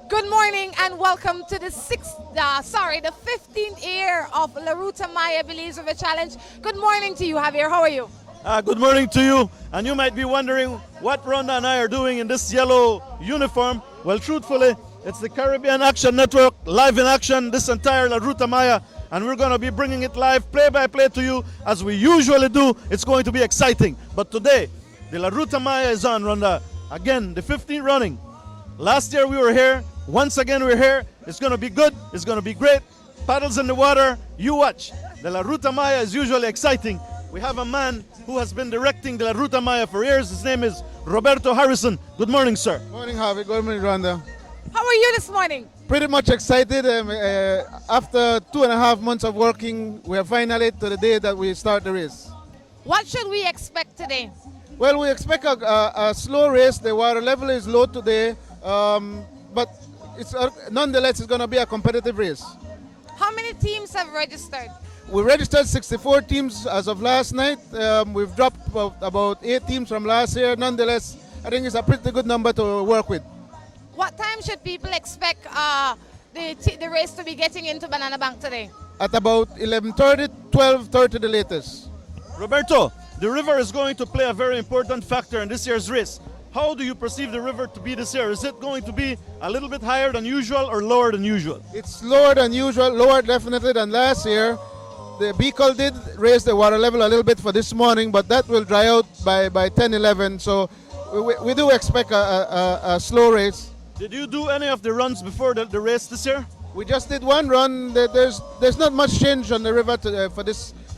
Good morning and welcome to the 15th year of La Ruta Maya Belize River Challenge. Good morning to you, Javier. How are you? Good morning to you. And you might be wondering what Rhonda and I are doing in this yellow uniform. Well, truthfully, it's the Caribbean Action Network, live in action, this entire La Ruta Maya. And we're going to be bringing it live, play by play to you, as we usually do. It's going to be exciting. But today, the La Ruta Maya is on, Rhonda. Again, the 15th running. Last year we were here. Once again we're here. It's going to be good. It's going to be great. Paddles in the water. You watch. The La Ruta Maya is usually exciting. We have a man who has been directing the La Ruta Maya for years. His name is Roberto Harrison. Good morning, sir. Morning, Harvey. Good morning, Rhonda. How are you this morning? Pretty much excited. After 2.5 months of working, we are finally to the day that we start the race. What should we expect today? Well, we expect a slow race. The water level is low today, but nonetheless, it's going to be a competitive race. How many teams have registered? We registered 64 teams as of last night. We've dropped about 8 teams from last year. Nonetheless, I think it's a pretty good number to work with. What time should people expect the race to be getting into Banana Bank today? At about 11:30, 12:30 the latest. Roberto, the river is going to play a very important factor in this year's race. How do you perceive the river to be this year? Is it going to be a little bit higher than usual or lower than usual? It's lower than usual, lower definitely than last year. The Beagle did raise the water level a little bit for this morning, but that will dry out by 10, 11. So we do expect a slow race. Did you do any of the runs before the race this year? We just did one run. There's not much change on the river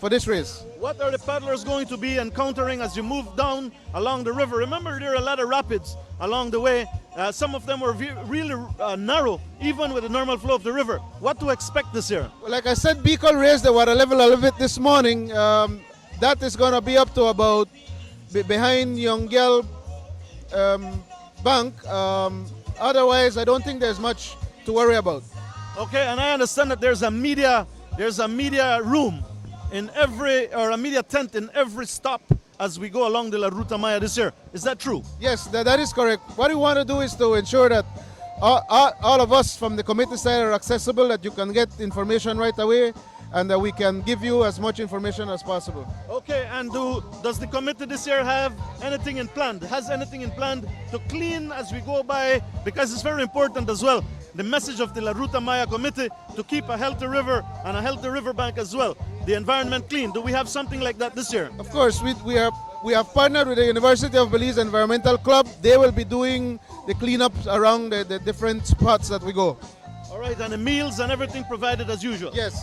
for this race. What are the paddlers going to be encountering as you move down along the river? Remember, there are a lot of rapids along the way. Some of them were really narrow, even with the normal flow of the river. What to expect this year? Well, like I said, Beagle raised the water level a little bit this morning. That is going to be up to about behind Yongyel Bank. Otherwise, I don't think there's much to worry about. Okay, and I understand that there's a media room in a media tent in every stop as we go along the La Ruta Maya this year. Is that true? Yes, that is correct. What we want to do is to ensure that all of us from the committee side are accessible, that you can get information right away, and that we can give you as much information as possible. Okay, and does the committee this year have anything in plan? Has anything in plan to clean as we go by? Because it's very important as well. The message of the La Ruta Maya committee to keep a healthy river and a healthy riverbank as well. The environment clean. Do we have something like that this year? Of course, we have partnered with the University of Belize Environmental Club. They will be doing the cleanups around the different spots that we go. All right, and the meals and everything provided as usual? Yes.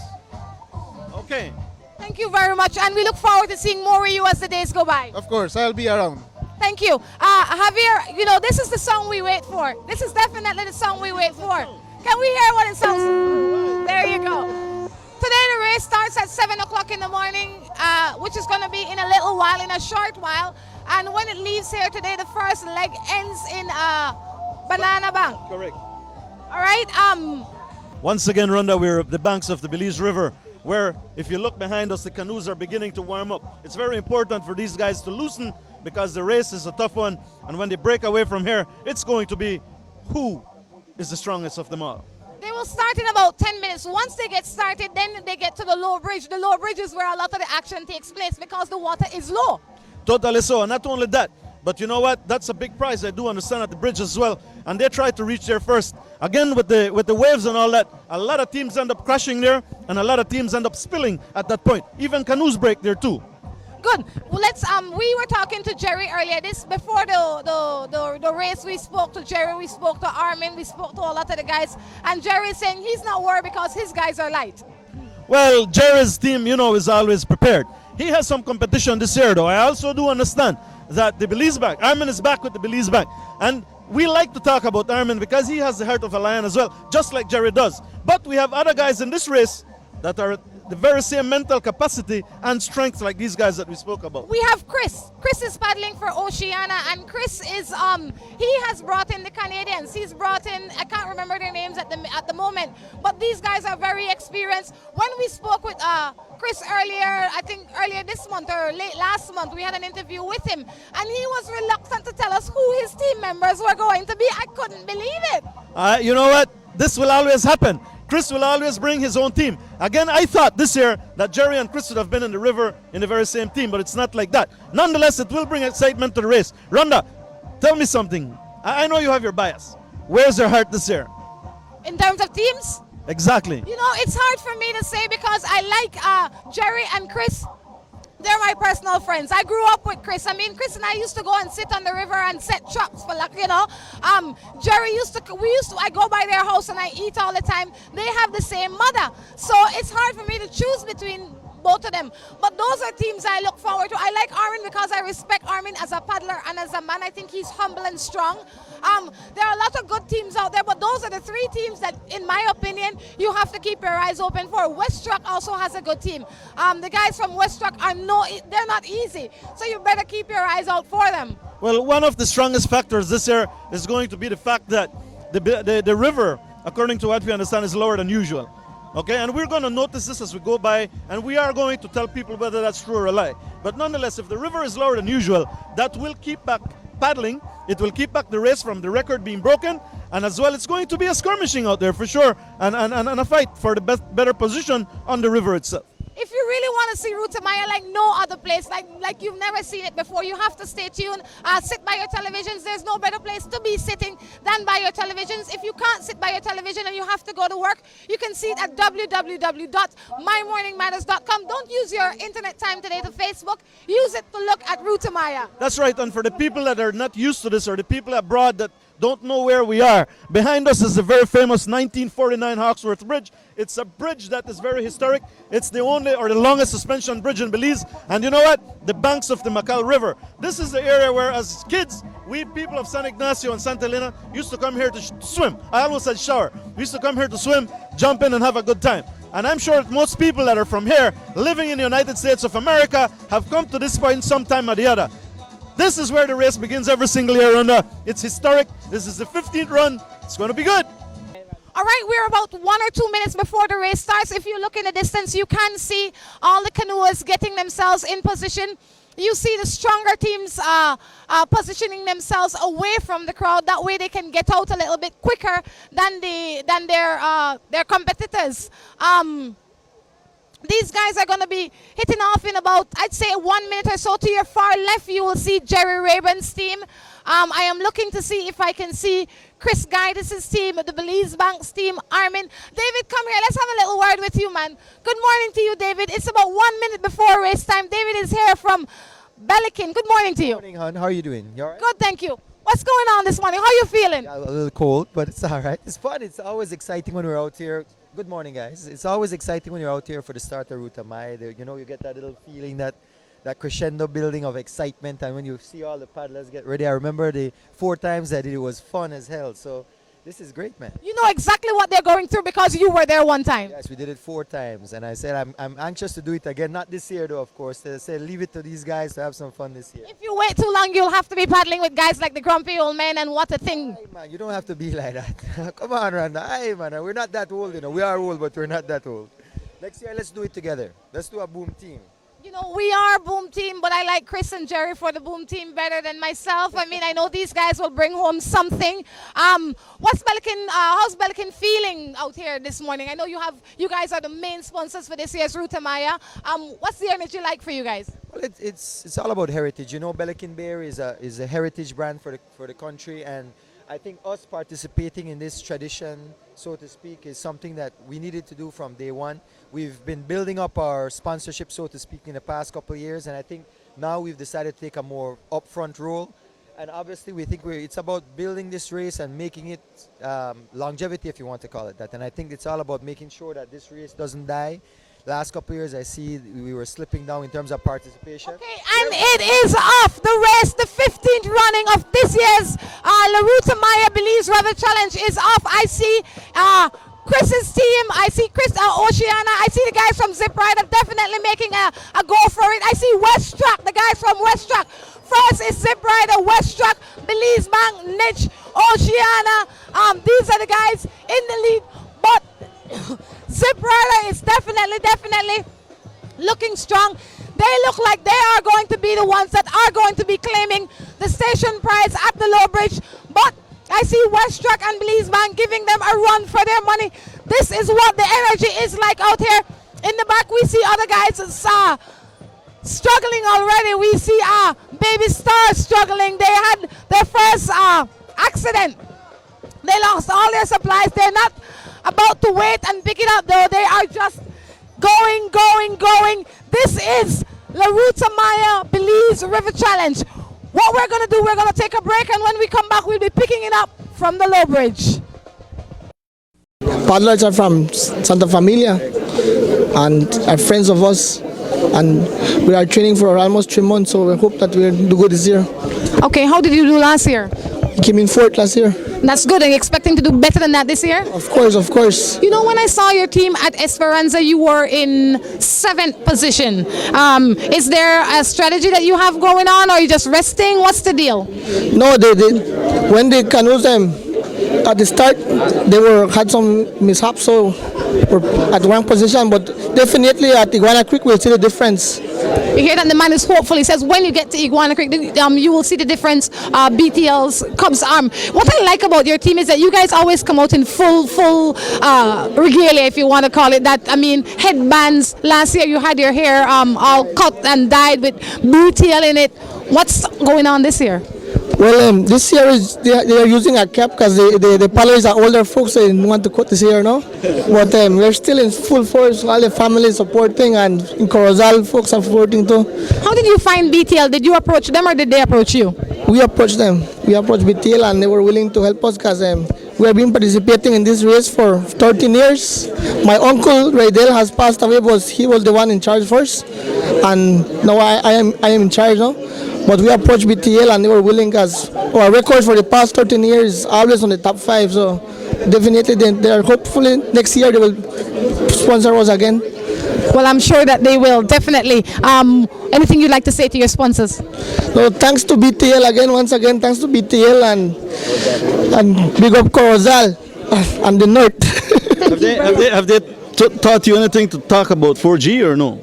Okay. Thank you very much, and we look forward to seeing more of you as the days go by. Of course, I'll be around. Thank you. Javier, you know, this is the song we wait for. This is definitely the song we wait for. Can we hear what it sounds? There you go. Today the race starts at 7 o'clock in the morning, which is going to be in a little while, in a short while. And when it leaves here today, the first leg ends in Banana Bank. Correct. All right. Once again, Rhonda, we're at the banks of the Belize River, where if you look behind us, the canoes are beginning to warm up. It's very important for these guys to loosen because the race is a tough one. And when they break away from here, it's going to be who is the strongest of them all. They will start in about 10 minutes. Once they get started, then they get to the low bridge. The low bridge is where a lot of the action takes place because the water is low. Totally so. And not only that, but you know what? That's a big prize. I do understand at the bridge as well. And they try to reach there first. Again, with the waves and all that, a lot of teams end up crashing there, and a lot of teams end up spilling at that point. Even canoes break there too. Good. Well, we were talking to Jerry earlier. Before the race, we spoke to Jerry, we spoke to Armin, we spoke to a lot of the guys, and Jerry is saying he's not worried because his guys are light. Well, Jerry's team, you know, is always prepared. He has some competition this year, though. I also do understand that the Belize Bank, Armin is back with the Belize Bank, and we like to talk about Armin because he has the heart of a lion as well, just like Jerry does. But we have other guys in this race that are the very same mental capacity and strength like these guys that we spoke about. We have Chris. Chris is paddling for Oceania, and Chris is he has brought in the Canadians. He's brought in, I can't remember their names at the moment, but these guys are very experienced. When we spoke with Chris earlier, I think earlier this month or late last month, we had an interview with him, and he was reluctant to tell us who his team members were going to be. I couldn't believe it. You know what? This will always happen. Chris will always bring his own team. Again, I thought this year that Jerry and Chris would have been in the river in the very same team, but it's not like that. Nonetheless, it will bring excitement to the race. Rhonda, tell me something. I know you have your bias. Where's your heart this year? In terms of teams? Exactly. You know, it's hard for me to say because I like Jerry and Chris. They're my personal friends. I grew up with Chris. I mean, Chris and I used to go and sit on the river and set traps for, like, you know. Jerry I go by their house and I eat all the time. They have the same mother. So it's hard for me to choose between both of them. But those are teams I look forward to. I like Armin because I respect Armin as a paddler and as a man. I think he's humble and strong. There are a lot of good teams out there, but those are the three teams that, in my opinion, you have to keep your eyes open for. Westrock also has a good team. The guys from Westrock they're not easy, so you better keep your eyes out for them. Well, one of the strongest factors this year is going to be the fact that the river, according to what we understand, is lower than usual. Okay, and we're going to notice this as we go by, and we are going to tell people whether that's true or a lie. But nonetheless, if the river is lower than usual, that will keep back paddling. It will keep back the race from the record being broken, and as well, it's going to be a skirmishing out there for sure, and a fight for the better position on the river itself. If you really want to see Ruta Maya like no other place, like you've never seen it before, you have to stay tuned, sit by your televisions. There's no better place to be sitting than by your televisions. If you can't sit by your television and you have to go to work, you can see it at www.mymorningmatters.com. Don't use your internet time today to Facebook. Use it to look at Ruta Maya. That's right, and for the people that are not used to this, or the people abroad that don't know where we are, behind us is the very famous 1949 Hawksworth Bridge. It's a bridge that is very historic. It's the only or the longest suspension bridge in Belize. And you know what? The banks of the Macal River. This is the area where, as kids, we people of San Ignacio and Santa Elena used to come here to swim. I almost said shower. We used to come here to swim, jump in, and have a good time. And I'm sure that most people that are from here, living in the United States of America, have come to this point sometime or the other. This is where the race begins every single year, and it's historic. This is the 15th run. It's going to be good. All right, we're about 1 or 2 minutes before the race starts. If you look in the distance, you can see all the canoers getting themselves in position. You see the stronger teams positioning themselves away from the crowd. That way they can get out a little bit quicker than their competitors. These guys are going to be hitting off in about, I'd say, 1 minute or so. To your far left, you will see Jerry Rabin's team. I am looking to see if I can see Chris Guidis' team, the Belize Bank's team, Armin. David, come here. Let's have a little word with you, man. Good morning to you, David. It's about 1 minute before race time. David is here from Belize. Good morning to you. Good morning, hon. How are you doing? You all right? Good, thank you. What's going on this morning? How are you feeling? Yeah, a little cold, but it's all right. It's fun. It's always exciting when we're out here. Good morning, guys. It's always exciting when you're out here for the start of Ruta Maya. You know, you get that little feeling, that crescendo building of excitement, and when you see all the paddlers get ready. I remember the 4 times I did it was fun as hell. So this is great, man. You know exactly what they're going through because you were there one time. Yes, we did it 4 times, and I said I'm anxious to do it again. Not this year, though, of course. I said leave it to these guys to have some fun this year. If you wait too long, you'll have to be paddling with guys like the Grumpy Old Men, and what a thing. Hey, man, you don't have to be like that. Come on, Randa. Hey, man, we're not that old, you know. We are old, but we're not that old. Next year, let's do it together. Let's do a boom team. You know, we are a boom team, but I like Chris and Jerry for the boom team better than myself. I mean, I know these guys will bring home something. How's Belican feeling out here this morning? I know you guys are the main sponsors for this year's Ruta Maya. What's the energy like for you guys? Well, it's all about heritage. You know, Belican Bear is a heritage brand for the country, and I think us participating in this tradition, so to speak, is something that we needed to do from day one. We've been building up our sponsorship, so to speak, in the past couple of years, and I think now we've decided to take a more upfront role. And obviously, we think it's about building this race and making it longevity, if you want to call it that. And I think it's all about making sure that this race doesn't die. Last couple of years, I see we were slipping down in terms of participation. Okay, and it is off. The race, the 15th running of this year's La Ruta Maya Belize River Challenge is off. I see Chris's team. I see Chris Oceana. I see the guys from Zip Rider definitely making a go for it. I see West Truck, the guys from West Truck. First is Zip Rider, West Truck, Belize Bank, Niche, Oceana. These are the guys in the lead. But Zip Rider is definitely looking strong. They look like they are going to be the ones that are going to be claiming the station prize at the low bridge. But I see West Truck and Belize Bank giving them a run for their money. This is what the energy is like out here. In the back, we see other guys struggling already. We see Baby Star struggling. They had their first accident. They lost all their supplies. They're not about to wait and pick it up though. They are just going. This is La Ruta Maya Belize River Challenge. What we're going to do, we're going to take a break, and when we come back, we'll be picking it up from the low bridge. Paddlers are from Santa Familia and are friends of us, and we are training for almost 3 months, so we hope that we'll do good this year. Okay, how did you do last year? We came in 4th last year. That's good. Are you expecting to do better than that this year? Of course. You know, when I saw your team at Esperanza, you were in 7th position. Is there a strategy that you have going on, or are you just resting? What's the deal? No, when they canoes them at the start, they had some mishaps, so we're at the wrong position, but definitely at Iguana Creek we'll see the difference. You hear that the man is hopeful. He says when you get to Iguana Creek, you will see the difference. BTL's Cubs arm. What I like about your team is that you guys always come out in full regalia, if you want to call it that. I mean, headbands. Last year you had your hair all cut and dyed with BTL in it. What's going on this year? Well, this year they are using a cap because the paddlers are older folks, so they didn't want to cut this year, no? But we're still in full force, all the family supporting, and in Corozal folks are supporting too. How did you find BTL? Did you approach them or did they approach you? We approached them. We approached BTL and they were willing to help us because we have been participating in this race for 13 years. My uncle Raydel has passed away, but he was the one in charge first, and now I am in charge now. But we approached BTL and they were willing, because our record for the past 13 years is always on the top 5. So definitely they are hopefully next year they will sponsor us again. Well, I'm sure that they will, definitely. Anything you'd like to say to your sponsors? So thanks to BTL again, once again, thanks to BTL and big up Corozal and the North. have they taught you anything to talk about 4G or no?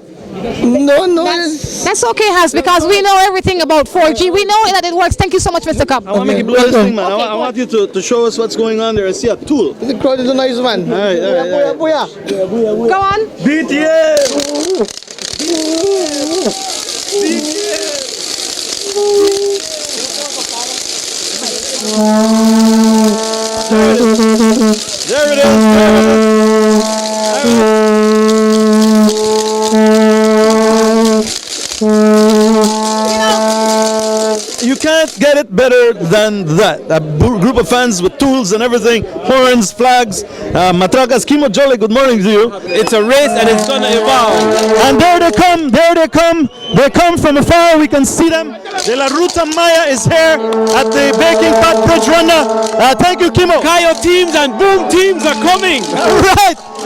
No. That's okay, Has, because we know everything about 4G. We know that it works. Thank you so much, Mr. Cup. I want to make it blow this thing, man. I want you to show us what's going on there. I see a tool. The crowd is a nice man. All right. Go on. BTL! There it is. You can't get it better than that. A group of fans with tools and everything, horns, flags, matracas. Kimo Jolly, good morning to you. It's a race and it's gonna evolve. And there they come. They come from afar, we can see them. De La Ruta Maya is here at the Baking Pot Bridge Runner. Thank you, Kimo. Kayo teams and boom teams are coming.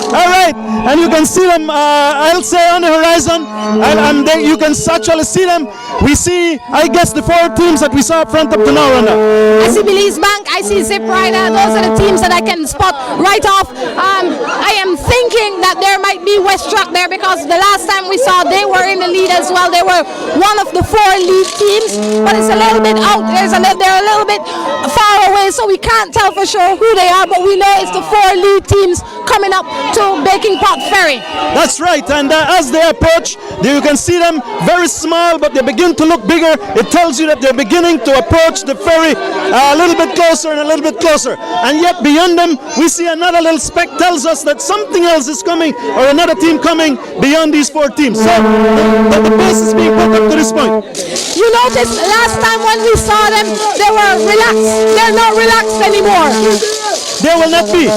All right, and you can see them, I'll say on the horizon, and you can actually see them. We see, I guess, the 4 teams that we saw up front up to now, Rana. I see Belize Bank, I see Zip Rider. Those are the teams that I can spot right off. I am thinking that there might be West Truck there, because the last time we saw they were in the lead as well. They were one of the 4 lead teams, but it's a little bit out. They're a little bit far away, so we can't tell for sure who they are, but we know it's the 4 lead teams coming up to Baking Pot Ferry. That's right, and as they approach, you can see them very small, but they begin to look bigger. It tells you that they're beginning to approach the ferry a little bit closer and a little bit closer. And yet beyond them, we see another little speck tells us that something else is coming, or another team coming beyond these 4 teams. So the pace is being put up to this point. You noticed last time when we saw them, they were relaxed. They're not relaxed anymore. They will not be.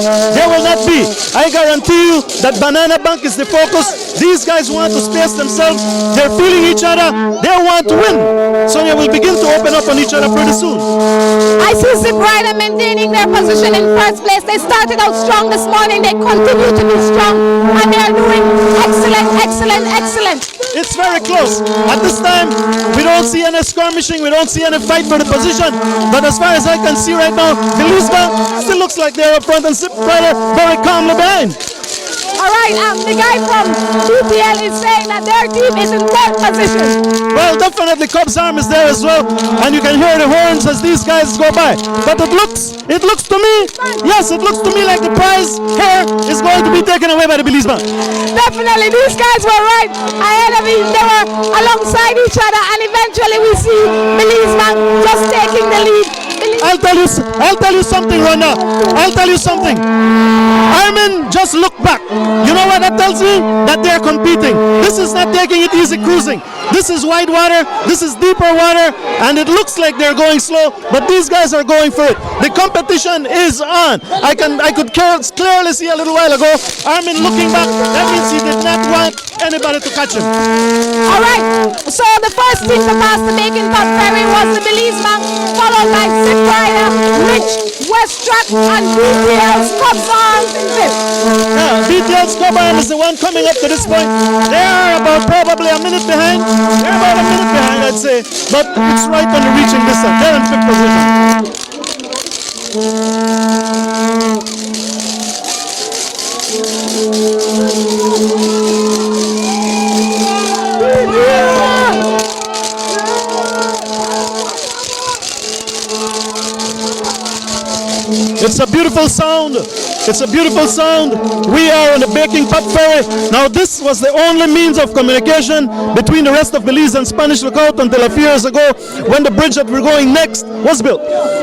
I guarantee you that Banana Bank is the focus. These guys want to space themselves. They're feeling each other. They want to win. So they will begin to open up on each other pretty soon. I see Zip Rider maintaining their position in first place. They started out strong this morning. They continue to be strong, and they are doing excellent, excellent, excellent. It's very close. At this time, we don't see any skirmishing. We don't see any fight for the position. But as far as I can see right now, Belize still looks like they're up front and Zip Rider very calmly behind. All right, the guy from UPL is saying that their team is in third position. Well, definitely Cubs Arm is there as well, and you can hear the horns as these guys go by. But it looks to me, yes, it looks to me like the prize here is going to be taken away by the Belize man. Definitely, these guys were right ahead of each. They were alongside each other, and eventually we see Belize man just taking the lead. I'll tell you something, Rhonda. I'll tell you something. Armin just looked back. You know what that tells me? That they're competing. This is not taking it easy cruising. This is wide water. This is deeper water, and it looks like they're going slow, but these guys are going for it. The competition is on. I could clearly see a little while ago Armin looking back. That means he did not want anybody to catch him. All right. So the first team to pass the making Pot Ferry was the Belize man, followed by Zip Rider, Rich, Westrat, and BTL's Cubs Arms in fifth. Yeah, BTL's Cobham is the one coming up to this point. They are about probably a minute behind. They're about a minute behind, I'd say. But it's right on the reaching distance. They're in fifth position. It's a beautiful sound. It's a beautiful sound. We are on the baking Pot Ferry. Now this was the only means of communication between the rest of Belize and Spanish Lookout until a few years ago when the bridge that we're going next was built.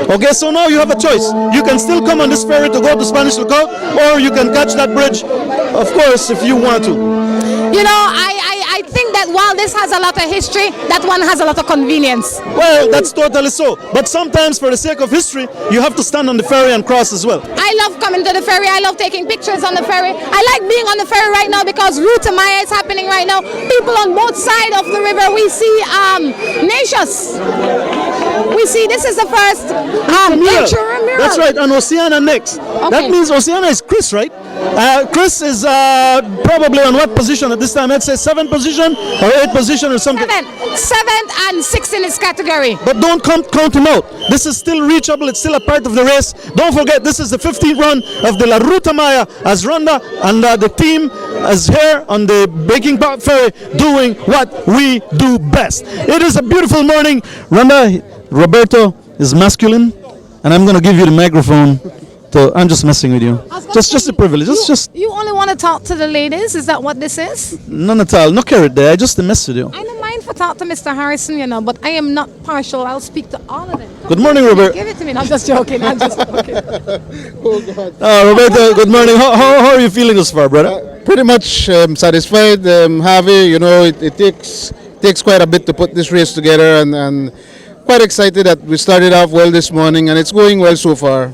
Okay, so now you have a choice. You can still come on this ferry to go to Spanish Lookout, or you can catch that bridge, of course, if you want to. You know, I think that while this has a lot of history, that one has a lot of convenience. Well, that's totally so. But sometimes for the sake of history, you have to stand on the ferry and cross as well. I love coming to the ferry. I love taking pictures on the ferry. I like being on the ferry right now because Ruta is happening right now. People on both sides of the river. We see nations. We see this is the first mural. That's right, and Oceana next. Okay. That means Oceana is Chris, right? Chris is probably on what position at this time? I'd say 7th position or 8th position or something. Seventh and sixth in his category. But don't count him out. This is still reachable. It's still a part of the race. Don't forget, this is the 15th run of the La Ruta Maya as Rhonda and the team is here on the Baking Pot Ferry doing what we do best. It is a beautiful morning. Rhonda, Roberto is masculine, and I'm going to give you the microphone. I'm just messing with you. Just a privilege. You only want to talk to the ladies? Is that what this is? None at all. No carrot there. I just mess with you. I don't mind for talk to Mr. Harrison, you know, but I am not partial. I'll speak to all of them. Good morning, Robert. Give it to me. No, I'm just joking. I'm just joking. Roberto, good morning. How are you feeling this far, brother? Pretty much satisfied, Javi. You know, it takes quite a bit to put this race together, and quite excited that we started off well this morning, and it's going well so far.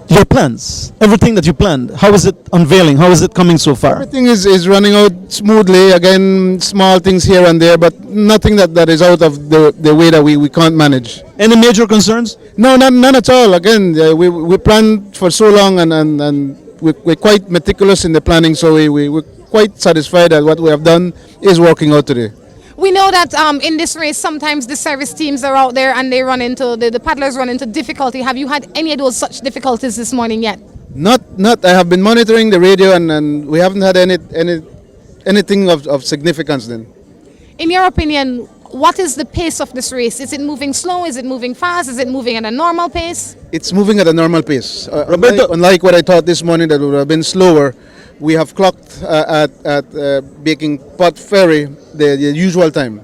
Your plans, everything that you planned, how is it unveiling? How is it coming so far? Everything is running out smoothly. Again, small things here and there, but nothing that is out of the way that we can't manage. Any major concerns? No, none at all. Again, we planned for so long, and we're quite meticulous in the planning, so we're quite satisfied that what we have done is working out today. We know that in this race, sometimes the service teams are out there and they run into, the paddlers run into difficulty. Have you had any of those such difficulties this morning yet? Not. I have been monitoring the radio, and we haven't had anything of significance then. In your opinion, what is the pace of this race? Is it moving slow? Is it moving fast? Is it moving at a normal pace? It's moving at a normal pace. Roberto, unlike what I thought this morning that would have been slower, we have clocked at Baking Pot Ferry the usual time.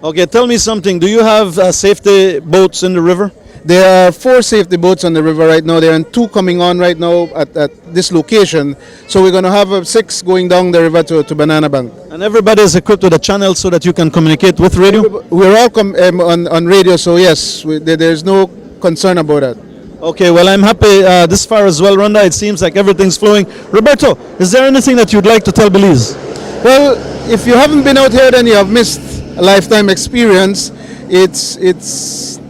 Okay, tell me something. Do you have safety boats in the river? There are 4 safety boats on the river right now. There are 2 coming on right now at this location. So we're going to have 6 going down the river to Banana Bank. And everybody is equipped with a channel so that you can communicate with radio? We're all on radio, so yes, there's no concern about that. Okay, well, I'm happy this far as well, Rhonda. It seems like everything's flowing. Roberto, is there anything that you'd like to tell Belize? Well, if you haven't been out here, then you have missed a lifetime experience. It's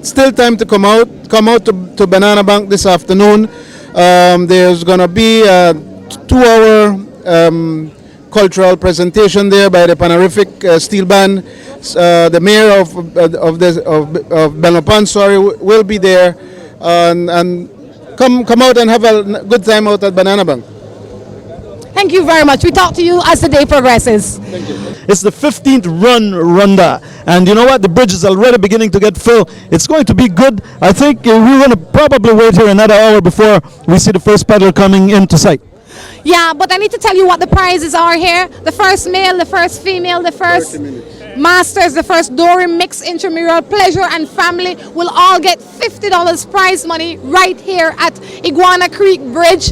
still time to come out. Come out to Banana Bank this afternoon. There's going to be a 2-hour cultural presentation there by the Panarific Steel Band. The mayor of Belmopan, will be there, and come out and have a good time out at Banana Bank. Thank you very much. We talk to you as the day progresses. It's the 15th run Runda, and you know what? The bridge is already beginning to get full. It's going to be good. I think we're going to probably wait here another hour before we see the first paddler coming into sight. Yeah, but I need to tell you what the prizes are here. The first male, the first female, the first masters, the first Dory mixed intramural, pleasure and family will all get $50 prize money right here at Iguana Creek Bridge.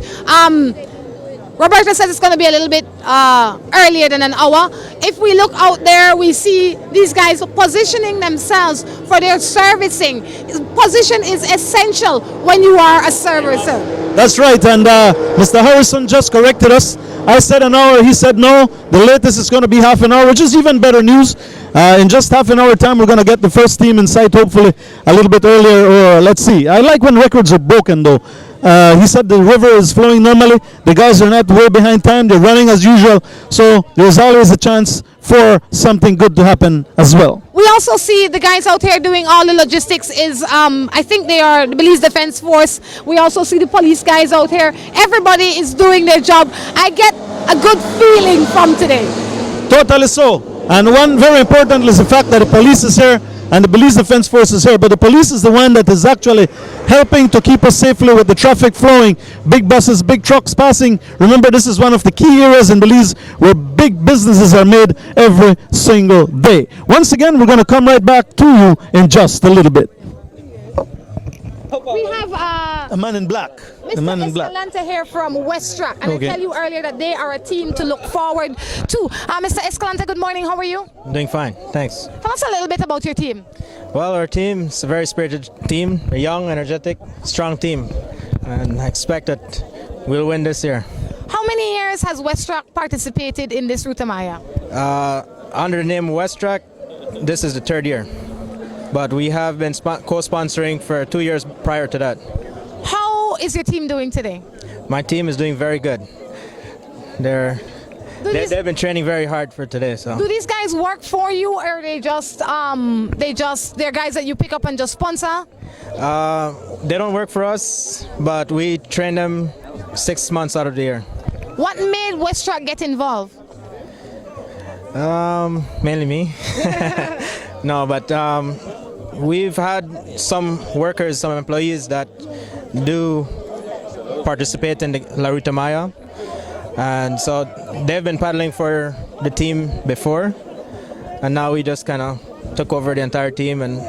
Roberta says it's going to be a little bit earlier than an hour. If we look out there, we see these guys positioning themselves for their servicing. Position is essential when you are a servicer. That's right, and Mr. Harrison just corrected us. I said an hour, he said no. The latest is going to be half an hour, which is even better news. In just half an hour time, we're going to get the first team in sight, hopefully a little bit earlier, or let's see. I like when records are broken, though. He said the river is flowing normally. The guys are not way behind time. They're running as usual. So there's always a chance for something good to happen as well. We also see the guys out here doing all the logistics is, I think they are the Belize Defense Force. We also see the police guys out here. Everybody is doing their job. I get a good feeling from today. Totally so. And one very important is the fact that the police is here and the Belize Defense Force is here. But the police is the one that is actually helping to keep us safely with the traffic flowing. Big buses, big trucks passing. Remember, this is one of the key areas in Belize where big businesses are made every single day. Once again, we're going to come right back to you in just a little bit. We have A man in black. The man in black. Escalante here from Westrack, and Okay. I tell you earlier that they are a team to look forward to. Mr. Escalante, good morning. How are you? Doing fine, thanks. Tell us a little bit about your team. Well, our team is a very spirited team, a young, energetic, strong team, and I expect that we'll win this year. How many years has Westrack participated in this Ruta Maya? Under the name Westrack, this is the 3rd year, but we have been co-sponsoring for 2 years prior to that. How is your team doing today? My team is doing very good. They've been training very hard for today, so. Do these guys work for you, or they're guys that you pick up and just sponsor? They don't work for us, but we train them 6 months out of the year. What made Westrack get involved? Mainly me. No, but we've had some workers, some employees that do participate in the La Ruta Maya, and so they've been paddling for the team before, and now we just kind of took over the entire team and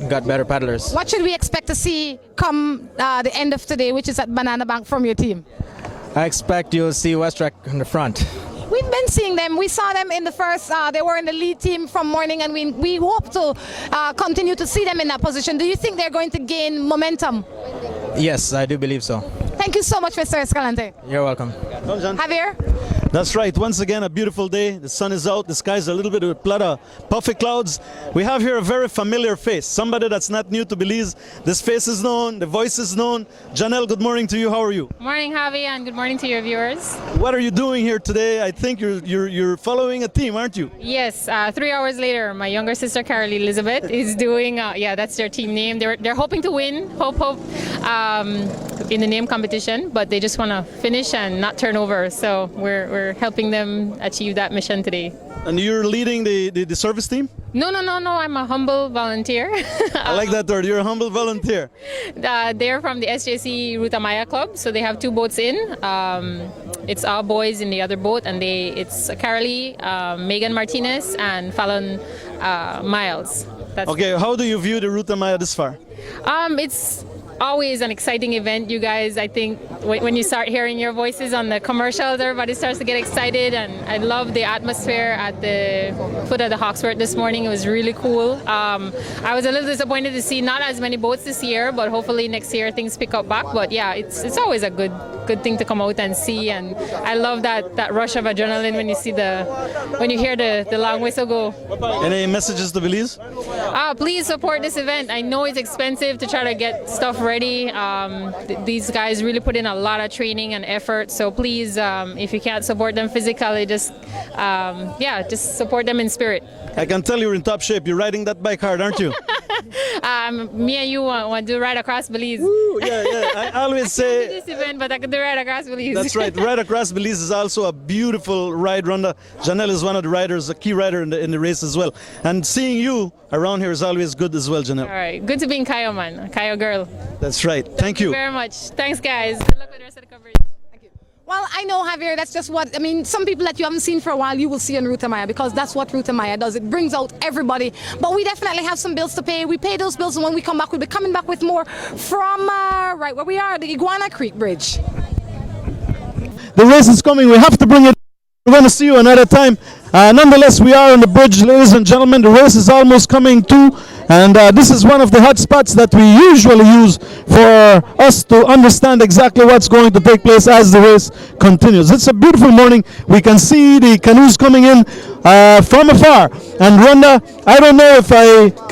got better paddlers. What should we expect to see come the end of today, which is at Banana Bank, from your team? I expect you'll see Westrack in the front. We've been seeing them. We saw them in the first, they were in the lead team from morning, and we hope to continue to see them in that position. Do you think they're going to gain momentum? Yes, I do believe so. Thank you so much, Mr. Escalante. You're welcome. Javier? That's right. Once again, a beautiful day. The sun is out. The sky's a little bit of puffy clouds. We have here a very familiar face. Somebody that's not new to Belize. This face is known. The voice is known. Janelle, good morning to you. How are you? Morning, Javi, and good morning to your viewers. What are you doing here today? I think you're following a team, aren't you? Yes, 3 hours later, my younger sister, Carol Elizabeth, is doing, that's their team name. They're hoping to win, hope, in the name competition, but they just want to finish and not turn over. So we're helping them achieve that mission today. And you're leading the service team? No, I'm a humble volunteer. I like that word. You're a humble volunteer. They're from the SJC Ruta Maya Club, so they have 2 boats in. It's all boys in the other boat, and it's Carolee, Megan Martinez, and Fallon Miles. Okay, how do you view the Ruta Maya this far? It's always an exciting event, you guys. I think when you start hearing your voices on the commercials, everybody starts to get excited, and I love the atmosphere at the foot of the Hawksworth this morning. It was really cool. I was a little disappointed to see not as many boats this year, but hopefully next year things pick up back. But yeah, it's always a good good thing to come out and see. And I love that rush of adrenaline when you hear the long whistle go. Any messages to Belize? Please support this event. I know it's expensive to try to get stuff ready. These guys really put in a lot of training and effort. So please, if you can't support them physically, just support them in spirit. I can tell you're in top shape. You're riding that bike hard, aren't you? Me and you want to ride across Belize. Ooh, yeah. I always say This event, but I could do ride across Belize. that's right. Ride across Belize is also a beautiful ride. Rhonda, Janelle is one of the riders, a key rider in the race as well. And seeing you around here is always good as well, Janelle. All right, good to be in Cayo, man. Cayo girl. That's right. Thank you. Very much. Thanks, guys. Good luck with the rest of the coverage. Well, I know, Javier, that's just what, I mean, some people that you haven't seen for a while, you will see on Ruta Maya, because that's what Ruta Maya does. It brings out everybody. But we definitely have some bills to pay. We pay those bills, and when we come back, we'll be coming back with more from right where we are, the Iguana Creek Bridge. The race is coming. We have to bring it. We're going to see you another time. Nonetheless, we are on the bridge, ladies and gentlemen. The race is almost coming to, and this is one of the hot spots that we usually use for us to understand exactly what's going to take place as the race continues. It's a beautiful morning. We can see the canoes coming in from afar. And Rhonda, I don't know if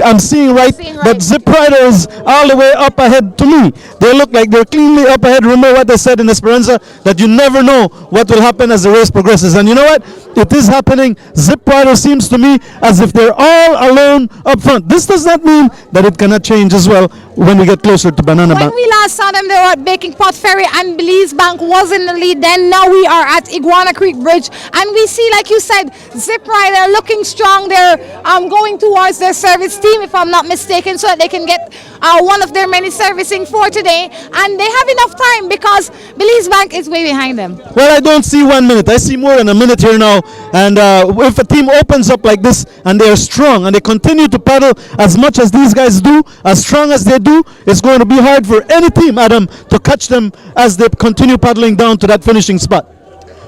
I'm seeing right, but Zip Rider is all the way up ahead to me. They look like they're cleanly up ahead. Remember what I said in Esperanza, that you never know what will happen as the race progresses. And you know what? It is happening. Zip Rider seems to me as if they're all alone up front. This does not mean that it cannot change as well when we get closer to Banana Bank. When we last saw them, they were at Baking Pot Ferry, and Belize Bank was in the lead. Then now we are at Iguana Creek Bridge, and we see, like you said, Zip Rider looking strong. They're going towards their service team, if I'm not mistaken, so that they can get one of their many servicing for today. And they have enough time because Belize Bank is way behind them. Well, I don't see 1 minute. I see more than a minute here now. And if a team opens up like this and they are strong and they continue to paddle as much as these guys do, as strong as they do, it's going to be hard for any team, Adam, to catch them as they continue paddling down to that finishing spot.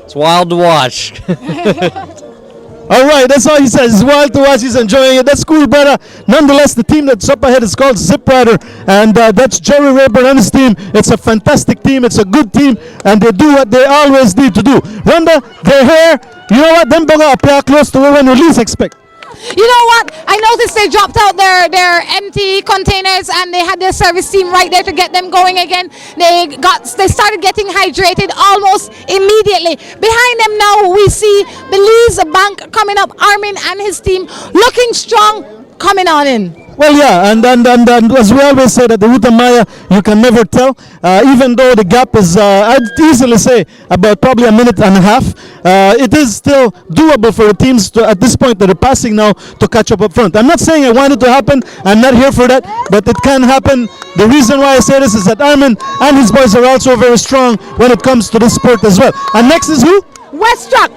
It's wild to watch. All right, that's all he says. It's wild to watch. He's enjoying it. That's cool, brother. Nonetheless, the team that's up ahead is called Zip Rider, and that's Jerry Rayburn and his team. It's a fantastic team. It's a good team, and they do what they always need to do. Rhonda, they're here. You know what? Them bugger appear close to where we least expect. You know what? I noticed they dropped out their empty containers, and they had their service team right there to get them going again. They started getting hydrated almost immediately. Behind them now we see Belize Bank coming up, Armin and his team looking strong, coming on in. Well, yeah, and as we always say, that the Ruta Maya, you can never tell. Even though the gap is, I'd easily say, about probably a minute and a half, it is still doable for the teams to, at this point that are passing now, to catch up front. I'm not saying I want it to happen. I'm not here for that, but it can happen. The reason why I say this is that Armin and his boys are also very strong when it comes to this sport as well. And next is who? Westtrack,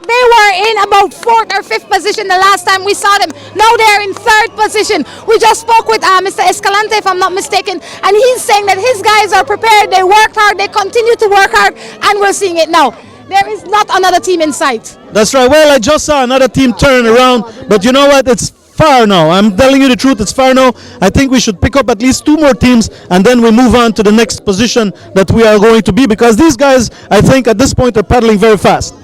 they were in about 4th or 5th position the last time we saw them. Now they're in 3rd position. We just spoke with Mr. Escalante, if I'm not mistaken, and he's saying that his guys are prepared, they worked hard, they continue to work hard, and we're seeing it now. There is not another team in sight. That's right. Well, I just saw another team turn around, but you know what? It's far now. I'm telling you the truth, it's far now. I think we should pick up at least 2 more teams, and then we move on to the next position that we are going to be, because these guys, I think at this point, are paddling very fast.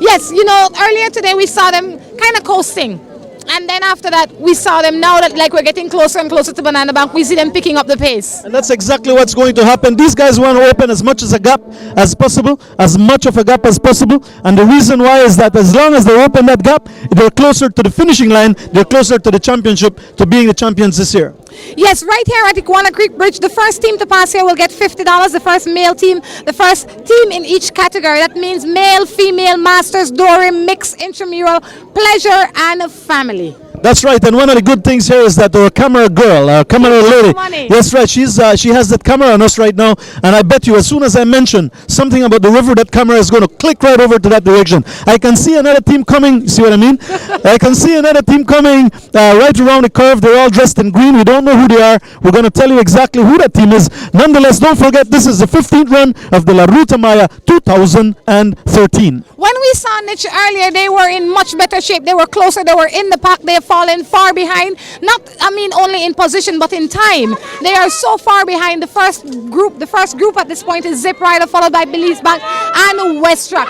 Yes, you know, earlier today we saw them kind of coasting, and then after that we saw them, now that like we're getting closer and closer to Banana Bank, we see them picking up the pace. And that's exactly what's going to happen. These guys want to open as much as a gap as possible, as much of a gap as possible, and the reason why is that as long as they open that gap, they're closer to the finishing line, they're closer to the championship, to being the champions this year. Yes, right here at Iguana Creek Bridge, the first team to pass here will get $50. The first male team, the first team in each category. That means male, female, masters, dory, mixed, intramural, pleasure, and family. That's right, and one of the good things here is that our camera girl, our camera lady, that's right, she has that camera on us right now, and I bet you as soon as I mention something about the river, that camera is going to click right over to that direction. I can see another team coming, you see what I mean? I can see another team coming right around the curve. They're all dressed in green. We don't know who they are. We're going to tell you exactly who that team is. Nonetheless, don't forget, this is the 15th run of the La Ruta Maya 2013. When we saw Niche earlier, they were in much better shape. They were closer. They were in the pack. They fallen far behind. Not, I mean, only in position, but in time. They are so far behind the first group. The first group at this point is Zip Rider, followed by Belize Bank and Westra.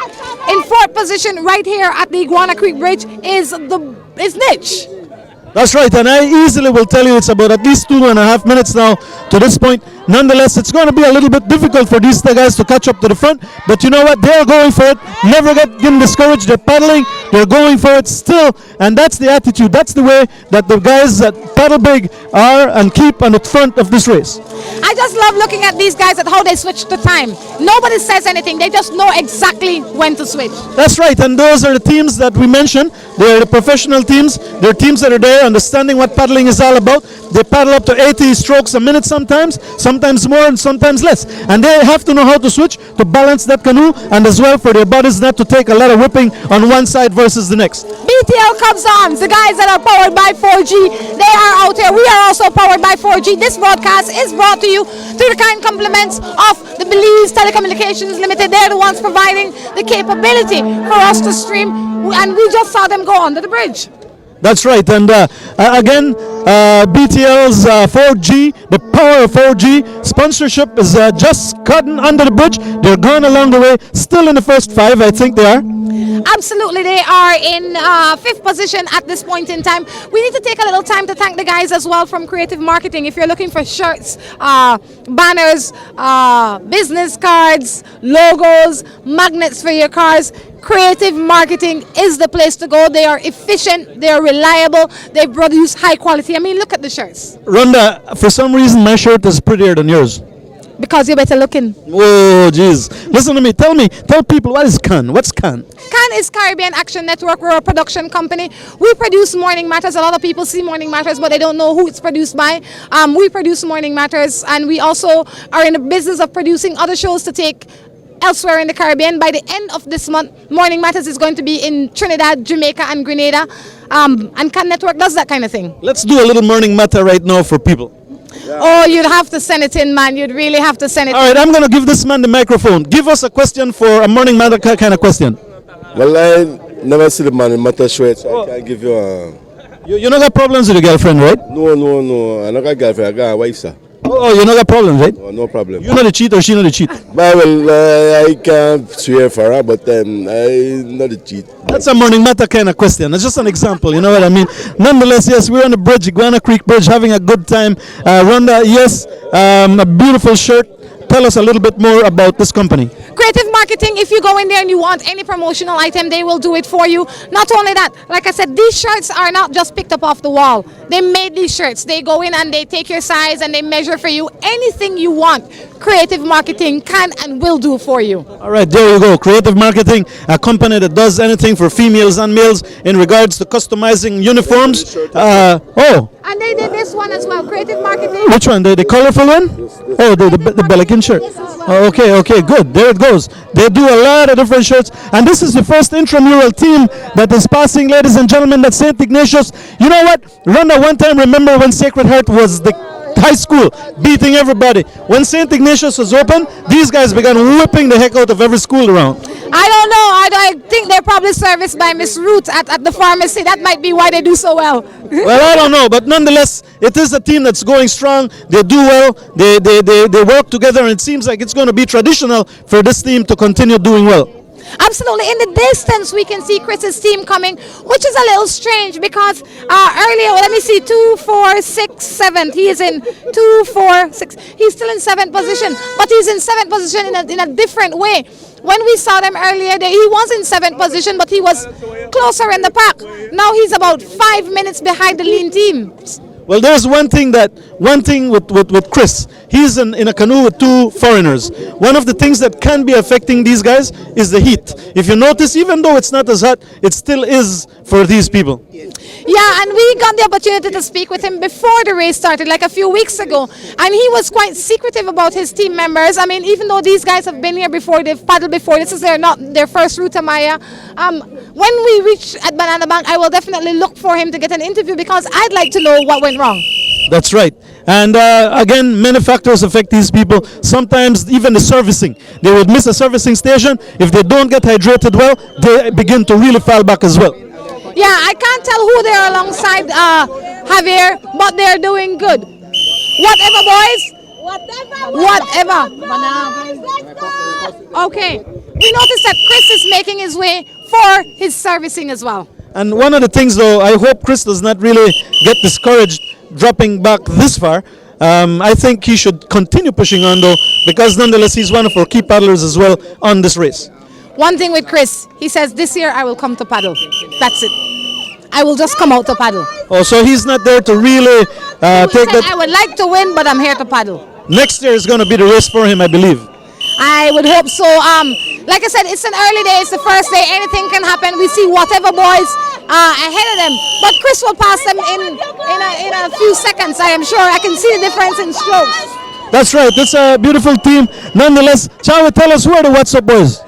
In fourth position, right here at the Iguana Creek Bridge, is Niche. That's right, and I easily will tell you it's about at least 2.5 minutes now to this point. Nonetheless, it's going to be a little bit difficult for these guys to catch up to the front, but you know what? They're going for it. Never getting discouraged. They're paddling. They're going for it still, and that's the attitude. That's the way that the guys that paddle big are and keep on the front of this race. I just love looking at these guys at how they switch the time. Nobody says anything. They just know exactly when to switch. That's right, and those are the teams that we mentioned. They're the professional teams. They're teams that are there understanding what paddling is all about. They paddle up to 80 strokes a minute sometimes more and sometimes less. And they have to know how to switch to balance that canoe, and as well for their bodies not to take a lot of whipping on one side versus the next. BTL comes on. The guys that are powered by 4G, they are out here. We are also powered by 4G. This broadcast is brought to you through the kind compliments of the Belize Telecommunications Limited. They're the ones providing the capability for us to stream, and we just saw them go under the bridge. That's right, and again, BTL's 4G, the power of 4G sponsorship is just cutting under the bridge. They're going along the way, still in the first 5, I think they are. Absolutely, they are in fifth position at this point in time. We need to take a little time to thank the guys as well from Creative Marketing. If you're looking for shirts, banners, business cards, logos, magnets for your cars, Creative Marketing is the place to go. They are efficient, they are reliable, they produce high quality. I mean, look at the shirts. Rhonda, for some reason my shirt is prettier than yours. Because you're better looking. Oh, jeez. Listen to me. Tell people, what is CAN? What's CAN? CAN is Caribbean Action Network. We're a production company. We produce Morning Matters. A lot of people see Morning Matters, but they don't know who it's produced by. We produce Morning Matters, and we also are in the business of producing other shows to take elsewhere in the Caribbean. By the end of this month, Morning Matters is going to be in Trinidad, Jamaica, and Grenada. And CAN Network does that kind of thing. Let's do a little morning matter right now for people. Oh, you'd have to send it in, man. You'd really have to send it in. All right, I'm going to give this man the microphone. Give us a question for a morning matter kind of question. Well, I never see the morning matter show it, so I can't give you a... You don't got problems with your girlfriend, right? No. I don't got a girlfriend. I got a wife, sir. Oh, you don't got problems, right? Oh, no problem. You know the cheat or she know the cheat? Well, I can't swear for her, but I know the cheat. That's a morning matter kind of question. It's just an example, you know what I mean? Nonetheless, yes, we're on the bridge, Iguana Creek Bridge, having a good time. Rhonda, yes, a beautiful shirt. Tell us a little bit more about this company. Creative Marketing, if you go in there and you want any promotional item, they will do it for you. Not only that, like I said, these shirts are not just picked up off the wall. They made these shirts. They go in and they take your size and they measure for you. Anything you want, Creative Marketing can and will do for you. All right, there you go. Creative Marketing, a company that does anything for females and males in regards to customizing uniforms. And they did this one as well, Creative Marketing. Which one? The colorful one? Oh, the Pelican shirt. Oh, okay, good. There it goes. They do a lot of different shirts. And this is the first intramural team that is passing, ladies and gentlemen, that's St. Ignatius. You know what? Rhonda, one time, remember when Sacred Heart was the high school, beating everybody. When St. Ignatius was open, these guys began whipping the heck out of every school around. I don't know. I think they're probably serviced by Miss Ruta at the pharmacy. That might be why they do so well. Well, I don't know, but nonetheless, it is a team that's going strong. They do well. They work together, and it seems like it's going to be traditional for this team to continue doing well. Absolutely. In the distance, we can see Chris's team coming, which is a little strange because earlier, let me see, 2, 4, 6, 7. He is in 2, 4, 6. He's still in 7th position, but he's in 7th position in a different way. When we saw them earlier, he was in 7th position, but he was closer in the pack. Now he's about 5 minutes behind the lean team. Well, there's one thing with Chris. He's in a canoe with 2 foreigners. One of the things that can be affecting these guys is the heat. If you notice, even though it's not as hot, it still is for these people. Yeah, and we got the opportunity to speak with him before the race started, like a few weeks ago. And he was quite secretive about his team members. I mean, even though these guys have been here before, they've paddled before, this is not their first Ruta Maya. When we reach at Banana Bank, I will definitely look for him to get an interview because I'd like to know what went wrong. That's right. And again, many factors affect these people. Sometimes even the servicing. They would miss a servicing station. If they don't get hydrated well, they begin to really fall back as well. Yeah, I can't tell who they're alongside, Javier, but they're doing good. Whatever, boys. Whatever. Okay. We noticed that Chris is making his way for his servicing as well. And one of the things, though, I hope Chris does not really get discouraged dropping back this far. I think he should continue pushing on, though, because nonetheless he's one of our key paddlers as well on this race. One thing with Chris, he says, this year I will come to paddle. That's it. I will just come out to paddle. Oh, so he's not there to really take that. I would like to win, but I'm here to paddle. Next year is going to be the race for him, I believe. I would hope so. Like I said, it's an early day. It's the first day. Anything can happen. We see whatever boys ahead of them. But Chris will pass them in a few seconds, I am sure. I can see the difference in strokes. That's right. It's a beautiful team. Nonetheless, shall we tell us who are the What's Up boys?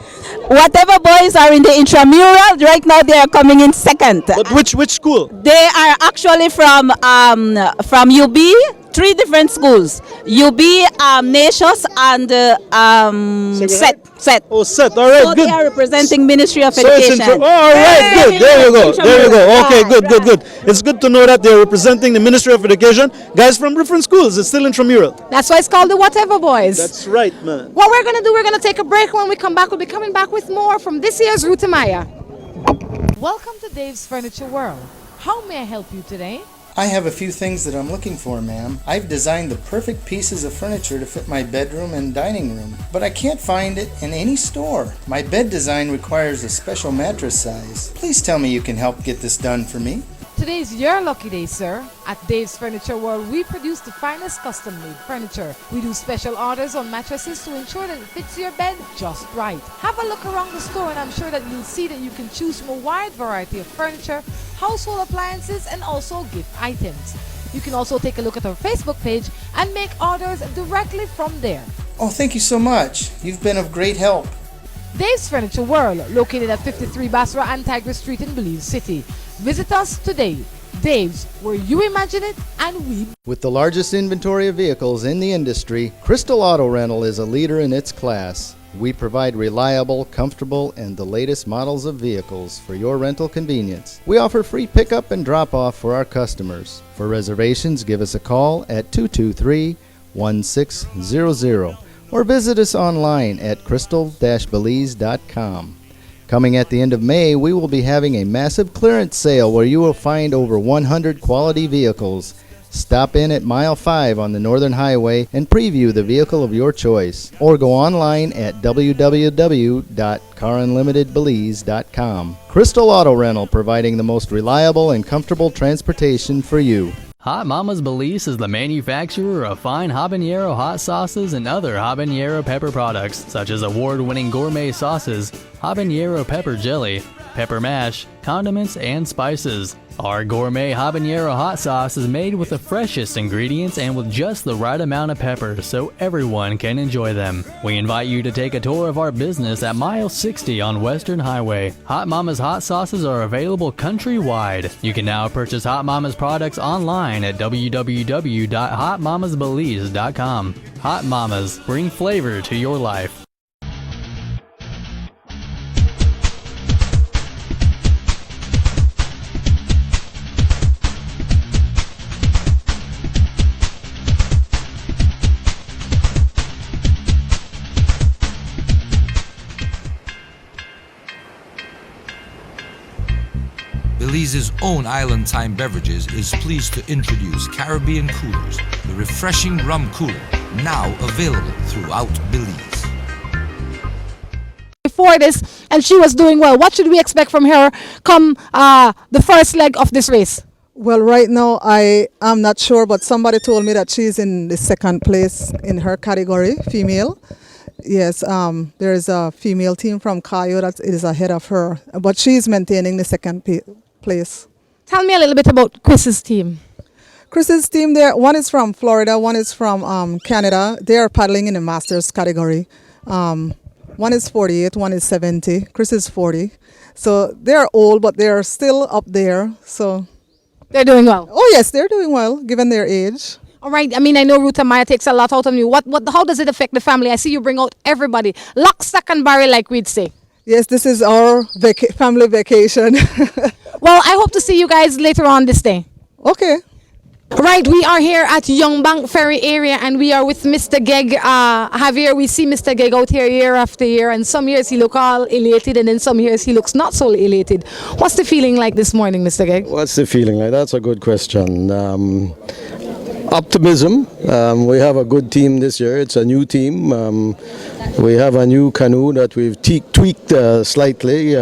Whatever boys are in the intramural, right now they are coming in second. But which school? They are actually from UB, 3 different schools. UB, Nations, and Set. Oh, Set. All right, so good. They are representing Ministry of So Education. all right, good. There you go. There you go. Okay, good. It's good to know that they're representing the Ministry of Education. Guys from different schools. It's still intramural. That's why it's called the Whatever Boys. That's right, man. What we're going to do, we're going to take a break. When we come back, we'll be coming back with more from this year's Ruta Maya. Welcome to Dave's Furniture World. How may I help you today? I have a few things that I'm looking for, ma'am. I've designed the perfect pieces of furniture to fit my bedroom and dining room, but I can't find it in any store. My bed design requires a special mattress size. Please tell me you can help get this done for me. Today's your lucky day, sir. At Dave's Furniture World, we produce the finest custom-made furniture. We do special orders on mattresses to ensure that it fits your bed just right. Have a look around the store and I'm sure that you'll see that you can choose from a wide variety of furniture, household appliances, and also gift items. You can also take a look at our Facebook page and make orders directly from there. Oh, thank you so much. You've been of great help. Dave's Furniture World, located at 53 Basra and Tiger Street in Belize City. Visit us today. Dave's, where you imagine it and we... With the largest inventory of vehicles in the industry, Crystal Auto Rental is a leader in its class. We provide reliable, comfortable, and the latest models of vehicles for your rental convenience. We offer free pickup and drop-off for our customers. For reservations, give us a call at 223-1600 or visit us online at crystal-belize.com. Coming at the end of May, we will be having a massive clearance sale where you will find over 100 quality vehicles. Stop in at Mile 5 on the Northern Highway and preview the vehicle of your choice, or go online at www.carunlimitedbelize.com. Crystal Auto Rental, providing the most reliable and comfortable transportation for you. Hot Mama's Belize is the manufacturer of fine habanero hot sauces and other habanero pepper products, such as award-winning gourmet sauces, habanero pepper jelly, pepper mash, condiments, and spices. Our gourmet habanero hot sauce is made with the freshest ingredients and with just the right amount of pepper so everyone can enjoy them. We invite you to take a tour of our business at Mile 60 on Western Highway. Hot Mama's hot sauces are available countrywide. You can now purchase Hot Mama's products online at www.hotmamasbelize.com. Hot Mamas, bring flavor to your life. Belize's own Island Time Beverages is pleased to introduce Caribbean Coolers, the refreshing rum cooler, now available throughout Belize. Before this, and she was doing well. What should we expect from her come the first leg of this race? Well, right now I am not sure, but somebody told me that she's in the second place in her category, female. Yes, there is a female team from Cayo that is ahead of her, but she's maintaining the second place. Tell me a little bit about Chris's team. Chris's team, there, one is from Florida, one is from Canada. They are paddling in the Masters category. One is 48, one is 70. Chris is 40. So they're old, but they're still up there. So they're doing well. Oh yes, they're doing well given their age. All right. I mean, I know Ruta Maya takes a lot out of you. How does it affect the family? I see you bring out everybody, lock, stock, and barrel, like we'd say. Yes, this is our family vacation. Well, I hope to see you guys later on this day. Okay. Right, we are here at Youngbank Ferry area and we are with Mr. Geg. Javier, we see Mr. Geg out here year after year, and some years he looks all elated and then some years he looks not so elated. What's the feeling like this morning, Mr. Geg? What's the feeling like? That's a good question. Optimism. We have a good team this year. It's a new team. We have a new canoe that we've tweaked slightly.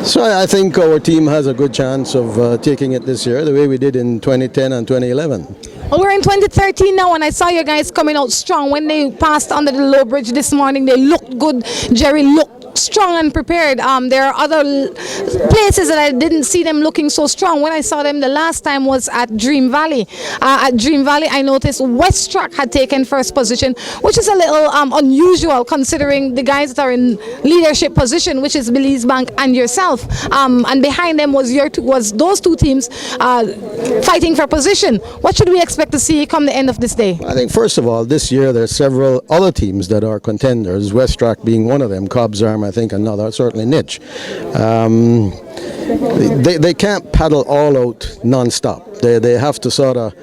So I think our team has a good chance of taking it this year, the way we did in 2010 and 2011. Well, we're in 2013 now, and I saw you guys coming out strong. When they passed under the low bridge this morning, they looked good. Jerry looked strong and prepared. There are other places that I didn't see them looking so strong. When I saw them the last time was at Dream Valley. At Dream Valley, I noticed Westrock had taken first position, which is a little unusual considering the guys that are in leadership position, which is Belize Bank and yourself. And behind them was those two teams fighting for position. What should we expect to see come the end of this day? I think first of all, this year there's several other teams that are contenders, Westrock being one of them, Cobb's Arm I think another, certainly Niche. They can't paddle all out non-stop. They have to sort of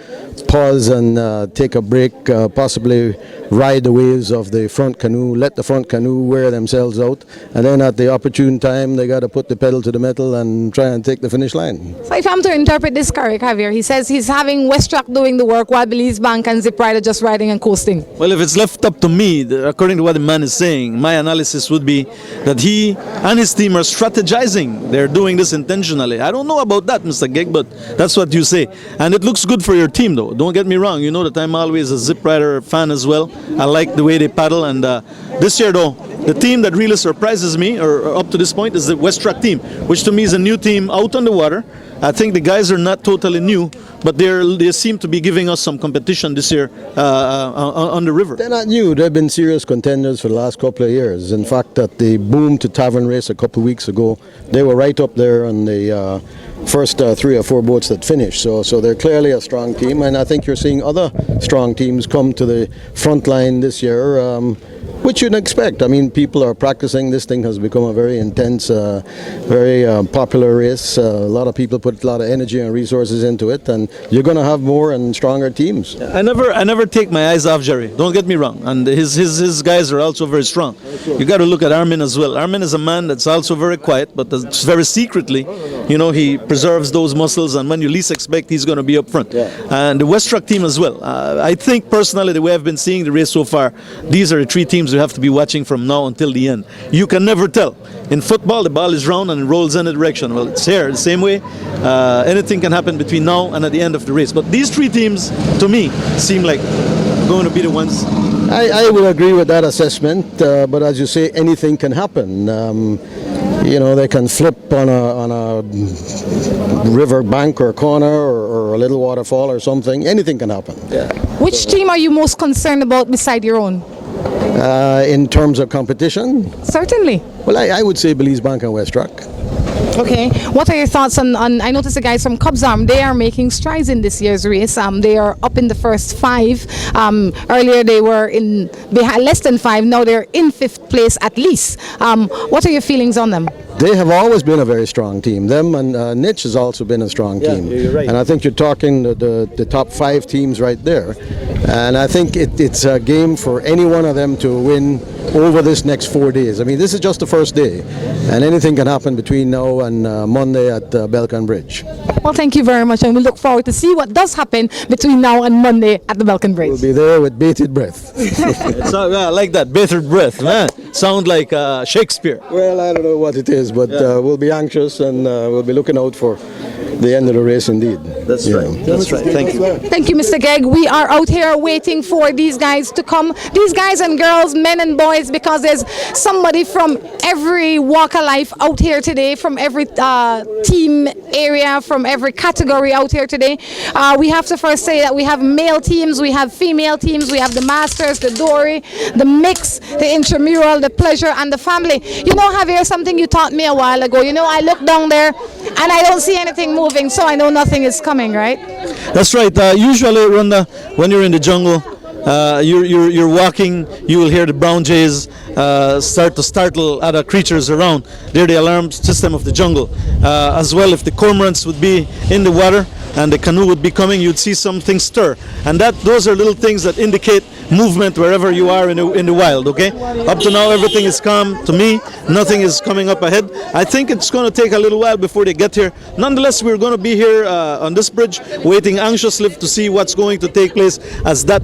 pause and take a break, possibly ride the waves of the front canoe, let the front canoe wear themselves out, and then at the opportune time they got to put the pedal to the metal and try and take the finish line. So if I'm to interpret this correct, Javier, he says he's having Westrock doing the work while Belize Bank and Zip Rider just riding and coasting. Well, if it's left up to me, according to what the man is saying, my analysis would be that he and his team are strategizing. They're doing this intentionally. I don't know about that, Mr. Geg, but that's what you say. And it looks good for your team, though. Don't get me wrong. You know that I'm always a Zip Rider fan as well. I like the way they paddle. And this year, though, the team that really surprises me, or up to this point, is the Westrock team, which to me is a new team out on the water. I think the guys are not totally new, but they seem to be giving us some competition this year on the river. They're not new. They've been serious contenders for the last couple of years. In fact, at the Boom to Tavern race a couple of weeks ago, they were right up there on the first 3 or 4 boats that finished. So they're clearly a strong team, and I think you're seeing other strong teams come to the front line this year, which you'd expect. I mean, people are practicing. This thing has become a very intense, very popular race. A lot of people put a lot of energy and resources into it, and you're going to have more and stronger teams. I never take my eyes off Jerry. Don't get me wrong. And his guys are also very strong. You got to look at Armin as well. Armin is a man that's also very quiet, but that's very secretly, you know, he preserves those muscles, and when you least expect, he's going to be up front. And the Westrock team as well. I think personally, the way I've been seeing the race so far, these are the 3 teams you have to be watching from now until the end. You can never tell. In football, the ball is round and it rolls in a direction. Well, it's here the same way. Anything can happen between now and at the end of the race. But these 3 teams, to me, seem like going to be the ones. I will agree with that assessment, but as you say, anything can happen. You know, they can flip on a river bank or corner or a little waterfall or something. Anything can happen. Which team are you most concerned about beside your own? In terms of competition? Certainly. Well, I would say Belize Bank and Westrock. Okay, what are your thoughts on I noticed the guys from Cobb's Arm, they are making strides in this year's race. They are up in the first 5. Earlier they were in less than 5, now they're in 5th place at least. What are your feelings on them? They have always been a very strong team. Them and Niche has also been a strong team. You're right. And I think you're talking the top 5 teams right there. And I think it's a game for any one of them to win over this next 4 days. I mean, this is just the first day, and anything can happen between now and Monday at Belcan Bridge. Well, thank you very much, and we look forward to see what does happen between now and Monday at the Belcan Bridge. We'll be there with bated breath. I like that, bated breath, man. Sound like Shakespeare. Well, I don't know what it is, but we'll be anxious and we'll be looking out for the end of the race indeed. That's right. That's right. Thank you. Thank you, Mr. Geg. We are out here waiting for these guys to come. These guys and girls, men and boys, because there's somebody from every walk of life out here today, from every team area, from every category out here today. We have to first say that we have male teams, we have female teams, we have the masters, the dory, the mix, the intramural, the pleasure, and the family. You know, Javier, something you taught me a while ago. You know, I look down there and I don't see anything moving, so I know nothing is coming, right? That's right. Usually, Rhonda, when you're in the jungle, you're walking, you will hear the brown jays start to startle other creatures around. They're the alarm system of the jungle. As well, if the cormorants would be in the water and the canoe would be coming, you'd see something stir. And those are little things that indicate movement wherever you are in the wild, okay? Up to now, everything is calm. To me, nothing is coming up ahead. I think it's going to take a little while before they get here. Nonetheless, we're going to be here on this bridge, waiting anxiously to see what's going to take place as they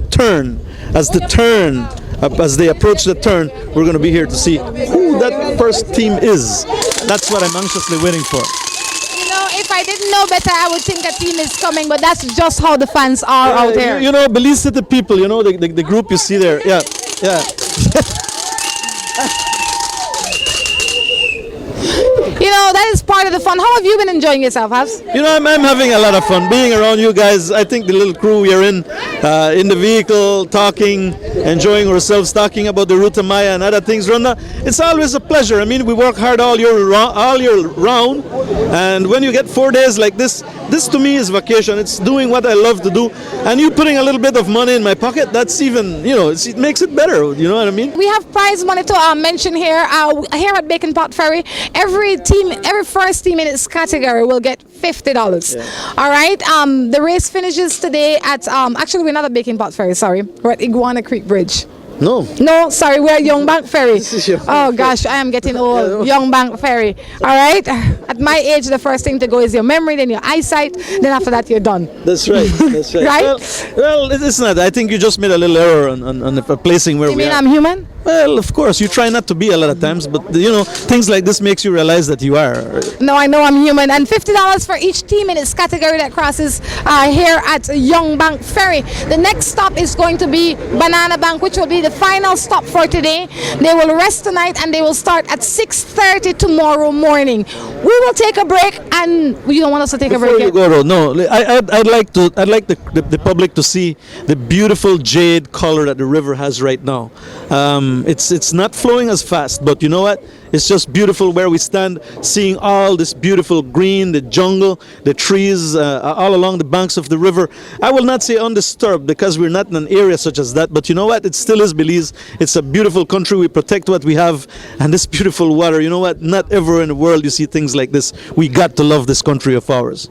approach the turn. We're going to be here to see who that first team is. That's what I'm anxiously waiting for. You know, if I didn't know better, I would think a team is coming, but that's just how the fans are out there. You know, Belize City people, you know, the group you see there. Yeah, yeah. You know, that is part of the fun. How have you been enjoying yourself, Havs? You know, I'm having a lot of fun being around you guys. I think the little crew we are in the vehicle, talking, enjoying ourselves, talking about the Ruta Maya and other things, Rhonda. It's always a pleasure. I mean, we work hard all year round, and when you get 4 days like this to me is vacation. It's doing what I love to do, and you putting a little bit of money in my pocket, that's even, you know, it makes it better. You know what I mean? We have prize money to mention here. Here at Pot Ferry, every first team in its category will get $50. Yeah. All right. The race finishes today at actually we're not at Pot Ferry. Sorry, we're at Iguana Creek Bridge. No, sorry, we're at Young Bank Ferry. Oh gosh, I am getting old. Young Bank Ferry. All right. At my age, the first thing to go is your memory, then your eyesight, then after that you're done. That's right. That's right. Right? Well, it's not. I think you just made a little error on the placing where you we mean are. I'm human? Well, of course, you try not to be a lot of times, but you know, things like this makes you realize that you are. No, I know I'm human. And $50 for each team in its category that crosses here at Young Bank Ferry. The next stop is going to be Banana Bank, which will be the final stop for today. They will rest tonight and they will start at 6:30 tomorrow morning. We will take a break, and you don't want us to take a break yet? Before you go, no, I'd like the public to see the beautiful jade color that the river has right now. It's not flowing as fast, but you know what? It's just beautiful where we stand, seeing all this beautiful green, the jungle, the trees all along the banks of the river. I will not say undisturbed because we're not in an area such as that, but you know what? It still is Belize. It's a beautiful country. We protect what we have, and this beautiful water. You know what? Not ever in the world you see things like this. We got to love this country of ours.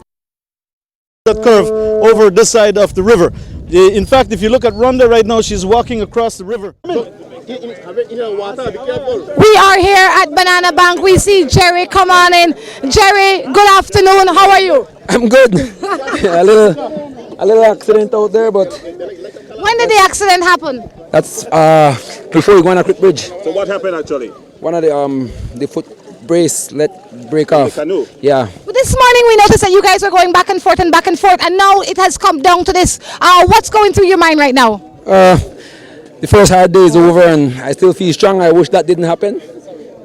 That curve over this side of the river. In fact, if you look at Rhonda right now, she's walking across the river. We are here at Banana Bank. We see Jerry. Come on in. Jerry, good afternoon. How are you? I'm good. Yeah, a little accident out there, but... When did the accident happen? That's before Iguana Creek Bridge. So what happened actually? One of the foot brace let break off. The canoe? Yeah. But this morning we noticed that you guys were going back and forth, and now it has come down to this. What's going through your mind right now? The first hard day is over and I still feel strong. I wish that didn't happen,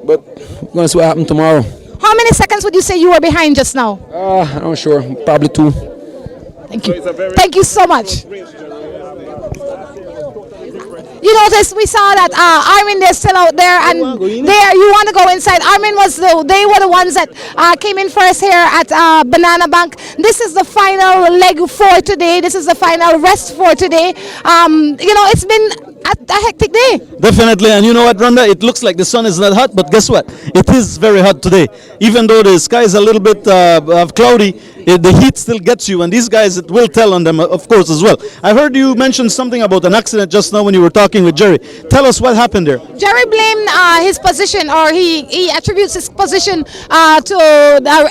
but we're going to see what happens tomorrow. How many seconds would you say you were behind just now? I'm not sure. Probably 2. Thank you. Thank you so much. You notice we saw that Armin, they're still out there, and you want to go inside. Armin they were the ones that came in first here at Banana Bank. This is the final leg for today. This is the final rest for today. You know, it's been a hectic day. Definitely, and you know what, Rhonda? It looks like the sun is not hot, but guess what? It is very hot today. Even though the sky is a little bit cloudy, the heat still gets you, and these guys, it will tell on them, of course, as well. I heard you mention something about an accident just now when you were talking with Jerry. Tell us what happened there. Jerry blamed his position, or he attributes his position to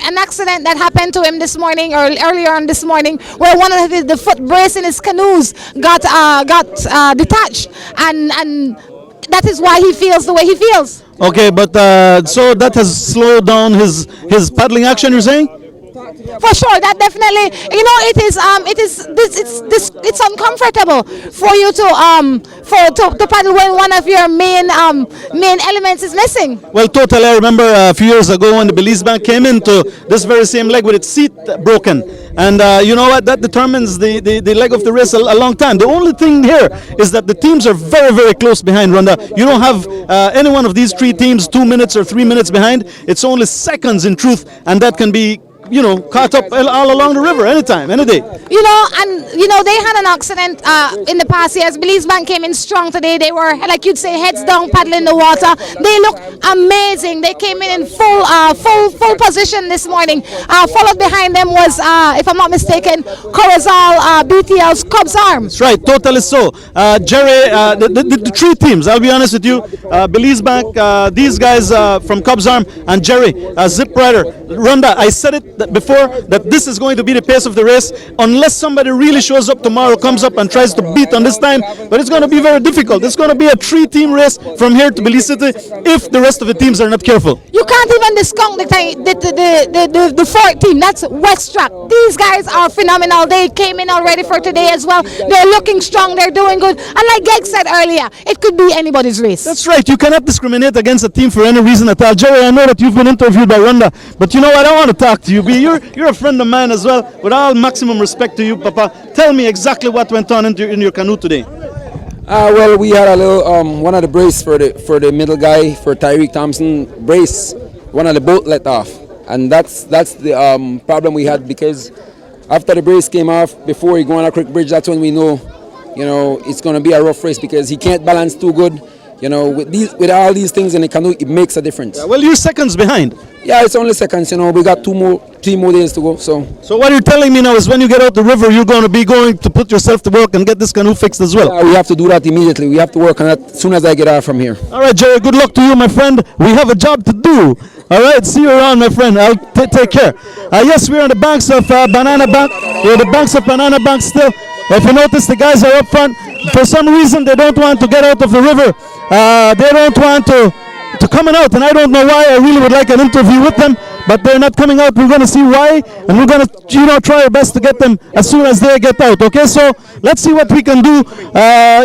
an accident that happened to him this morning, or earlier on this morning, where one of the foot brace in his canoes got detached, and that is why he feels the way he feels. Okay, but so that has slowed down his paddling action, you're saying? For sure, that definitely, you know, it's uncomfortable for you to paddle when one of your main elements is missing. Well, totally. I remember a few years ago when the Belize bank came into this very same leg with its seat broken, and you know what? That determines the leg of the race a long time. The only thing here is that the teams are very, very close behind, Rhonda. You don't have any one of these 3 teams 2 minutes or 3 minutes behind. It's only seconds in truth, and that can be caught up all along the river anytime, any day. They had an accident in the past years. Belize Bank came in strong today. They were, like you'd say, heads down, paddling the water. They look amazing. They came in full position this morning. Followed behind them was, if I'm not mistaken, Corazal BTL's Cubs Arm. That's right, totally so. Jerry, the three teams, I'll be honest with you, Belize Bank, these guys from Cubs Arm, and Jerry, Zip Rider. Rhonda, I said it before that this is going to be the pace of the race unless somebody really shows up tomorrow, comes up and tries to beat on this time, but it's going to be very difficult. It's going to be a three-team race from here to Belize City if the rest of the teams are not careful. You can't even discount the fourth team. That's West Track. These guys are phenomenal. They came in already for today as well. They're looking strong. They're doing good. And like Greg said earlier, it could be anybody's race. That's right. You cannot discriminate against a team for any reason at all. Jerry, I know that you've been interviewed by Rhonda, but you know what? I want to talk to you. You're a friend of mine as well. With all maximum respect to you, Papa, tell me exactly what went on in your canoe today. Well, we had a little one of the brace for the middle guy, for Tyreek Thompson brace. One of the boat let off, and that's the problem we had, because after the brace came off before Iguana Creek Bridge, that's when we know, it's going to be a rough race, because he can't balance too good. With all these things in the canoe, it makes a difference. Yeah, well, you're seconds behind. Yeah, it's only seconds. We got 3 more days to go. So what you're telling me now is when you get out the river, you're going to put yourself to work and get this canoe fixed as well. Yeah, we have to do that immediately. We have to work on that as soon as I get out from here. All right, Jerry. Good luck to you, my friend. We have a job to do. All right, see you around, my friend. I'll take care. Yes, we're on the banks of Banana Bank. We're on the banks of Banana Bank still. If you notice, the guys are up front. For some reason, they don't want to get out of the river. They don't want to coming out, and I don't know why. I really would like an interview with them, but they're not coming out. We're going to see why, and we're going to try our best to get them as soon as they get out. Okay, so let's see what we can do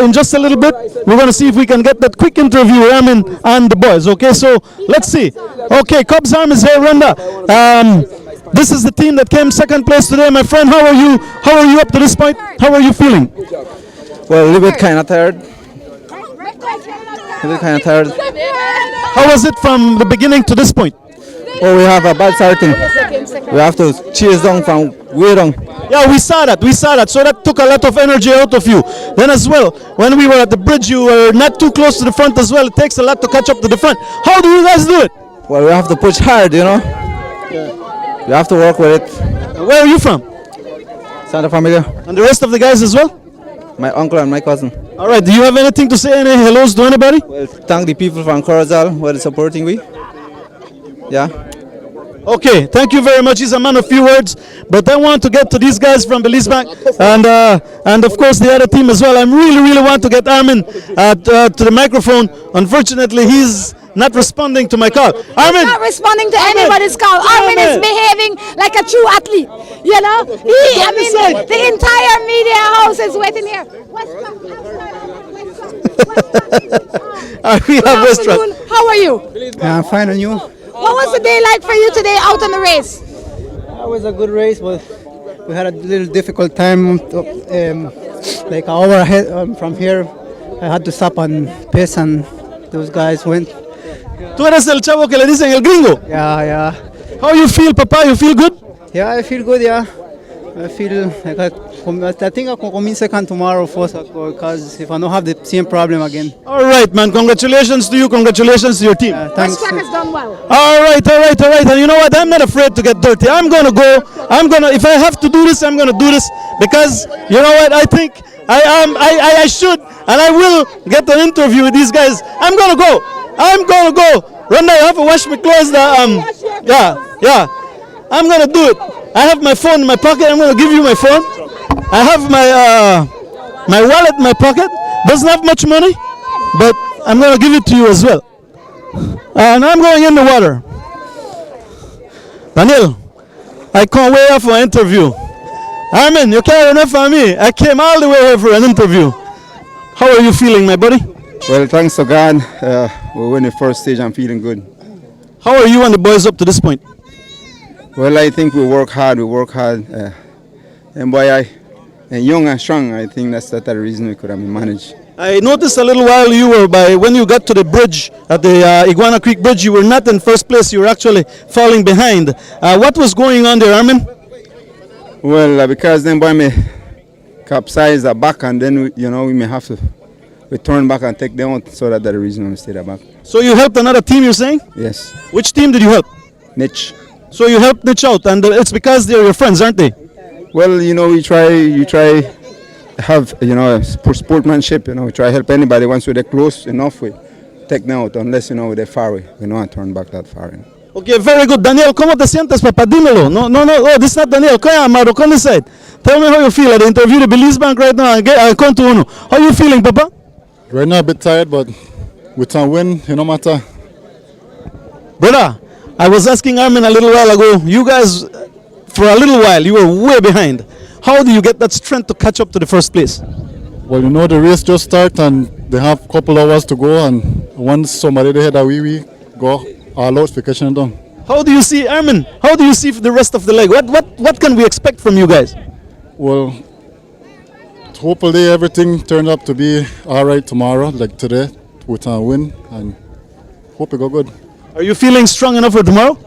in just a little bit. We're going to see if we can get that quick interview with Armin and the boys. Okay, so let's see. Okay, Cubs Arm is here, Rhonda. This is the team that came second place today, my friend. How are you? How are you up to this point? How are you feeling? Well, a little bit kind of tired. How was it from the beginning to this point? Oh, we have a bad starting. We have to chase down from way down. Yeah, we saw that. So that took a lot of energy out of you. Then as well, when we were at the bridge, you were not too close to the front as well. It takes a lot to catch up to the front. How do you guys do it? Well, we have to push hard, Yeah. We have to work with it. Where are you from? Santa Familia. And the rest of the guys as well? My uncle and my cousin. All right, do you have anything to say, any hellos to anybody? Well, thank the people from Corazal who are supporting me. Yeah. Okay, thank you very much. He's a man of few words, but I want to get to these guys from Belize Bank and of course the other team as well. I really want to get Armin to the microphone. Unfortunately, he's not responding to my call. Armin! He's not responding to anybody's call. Armin is behaving like a true athlete. The entire media house is waiting here. We have restaurant. How are you? I'm fine, and you? What was the day like for you today out on the race? It was a good race, but we had a little difficult time. Like an hour ahead from here, I had to stop and piss, and those guys went. ¿Tú eres el chavo que le dicen el gringo? Yeah. How you feel, Papa? You feel good? Yeah, I feel good, yeah. I feel like I think I can come in second tomorrow first, because if I don't have the same problem again. All right, man. Congratulations to you. Congratulations to your team. Thanks. West Track has done well. All right. And you know what? I'm not afraid to get dirty. I'm gonna go. If I have to do this, I'm gonna do this, because you know what? I think I should, and I will get an interview with these guys. I'm gonna go. Rhonda, I have to wash my clothes. Yeah. I'm gonna do it. I have my phone in my pocket. I'm gonna give you my phone. I have my wallet in my pocket. Doesn't have much money, but I'm gonna give it to you as well. And I'm going in the water. Daniel, I can't wait for an interview. Armin, you can't enough for me. I came all the way here for an interview. How are you feeling, my buddy? Well, thanks to God, we won the first stage. I'm feeling good. How are you and the boys up to this point? Well, I think we work hard. And boy, and young and strong, I think that's the reason we could have managed. I noticed a little while you were when you got to the bridge, at the Iguana Creek bridge, you were not in first place, you were actually falling behind. What was going on there, Armin? Well, because then boy me capsize the back and then, we may have to return back and take them out, so that's the reason we stayed back. So you helped another team, you're saying? Yes. Which team did you help? Niche. So you helped Niche out, and it's because they're your friends, aren't they? Well, you try have, sportsmanship, we try help anybody once we're close enough, we take them out, unless, they're far away. We don't want to turn back that far. Okay, very good. Daniel, ¿cómo te sientes, papá? Dímelo. No, oh, this is not Daniel. Come on, Amado, come inside. Tell me how you feel. I interviewed the Belize Bank right now. I come to Uno. How you feeling, papa? Right now, a bit tired, but with some win, no matter. Brother, I was asking Armin a little while ago, you guys, for a little while, you were way behind. How do you get that strength to catch up to the first place? Well, the race just started and they have a couple hours to go, and once somebody they had a we go all out for catching it down. How do you see, Armin, how do you see the rest of the leg? What can we expect from you guys? Well, hopefully everything turned up to be all right tomorrow, like today, with a win, and hope it go good. Are you feeling strong enough for tomorrow?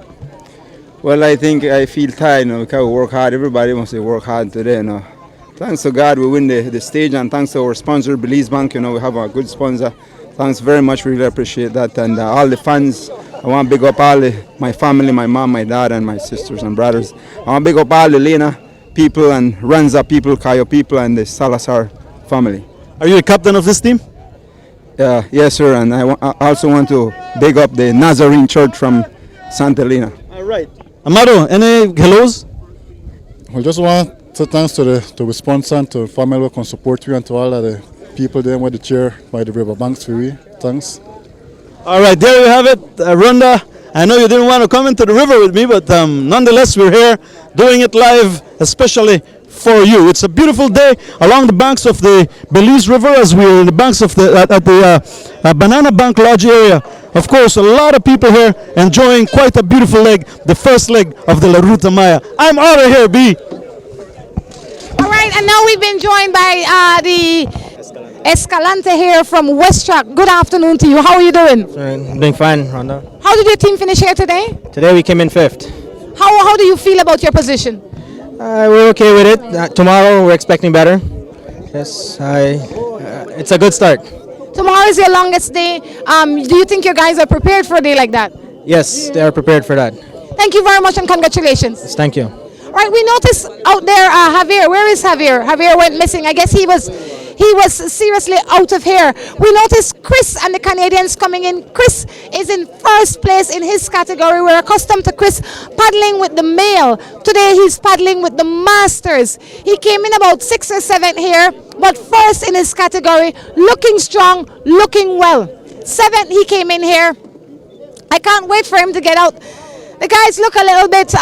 Well, I think I feel tired, because we work hard. Everybody wants to work hard today, Thanks to God we win the stage, and thanks to our sponsor, Belize Bank, we have a good sponsor. Thanks very much, really appreciate that. And all the fans, I want to big up my family, my mom, my dad, and my sisters and brothers. I want to big up all the Lena people and Ranza people, Cayo people, and the Salazar family. Are you the captain of this team? Yes, sir, and I also want to big up the Nazarene Church from Santa Elena. All right. Amado, any hellos? I just want to thanks to the sponsor and to the family who can support you, and to all of the people there with the chair by the river banks for you. Thanks. All right, there you have it, Rhonda. I know you didn't want to come into the river with me, but nonetheless, we're here doing it live, especially for you. It's a beautiful day along the banks of the Belize River, as we're in the banks of at the Banana Bank Lodge area. Of course, a lot of people here enjoying quite a beautiful leg, the first leg of the La Ruta Maya. I'm out of here, B. All right, and now we've been joined by the Escalante here from West Track. Good afternoon to you. How are you doing? Doing fine, Rhonda. How did your team finish here today? Today we came in 5th. How do you feel about your position? We're okay with it. Tomorrow we're expecting better. Yes, it's a good start. Tomorrow is your longest day. Do you think your guys are prepared for a day like that? Yes, they are prepared for that. Thank you very much and congratulations. Yes, thank you. All right, we noticed out there Javier. Where is Javier? Javier went missing. I guess he was seriously out of here. We noticed Chris and the Canadians coming in. Chris is in first place in his category. We're accustomed to Chris paddling with the male. Today he's paddling with the masters. He came in about 6th or 7th here, but first in his category, looking strong, looking well. 7th he came in here. I can't wait for him to get out. The guys look a little bit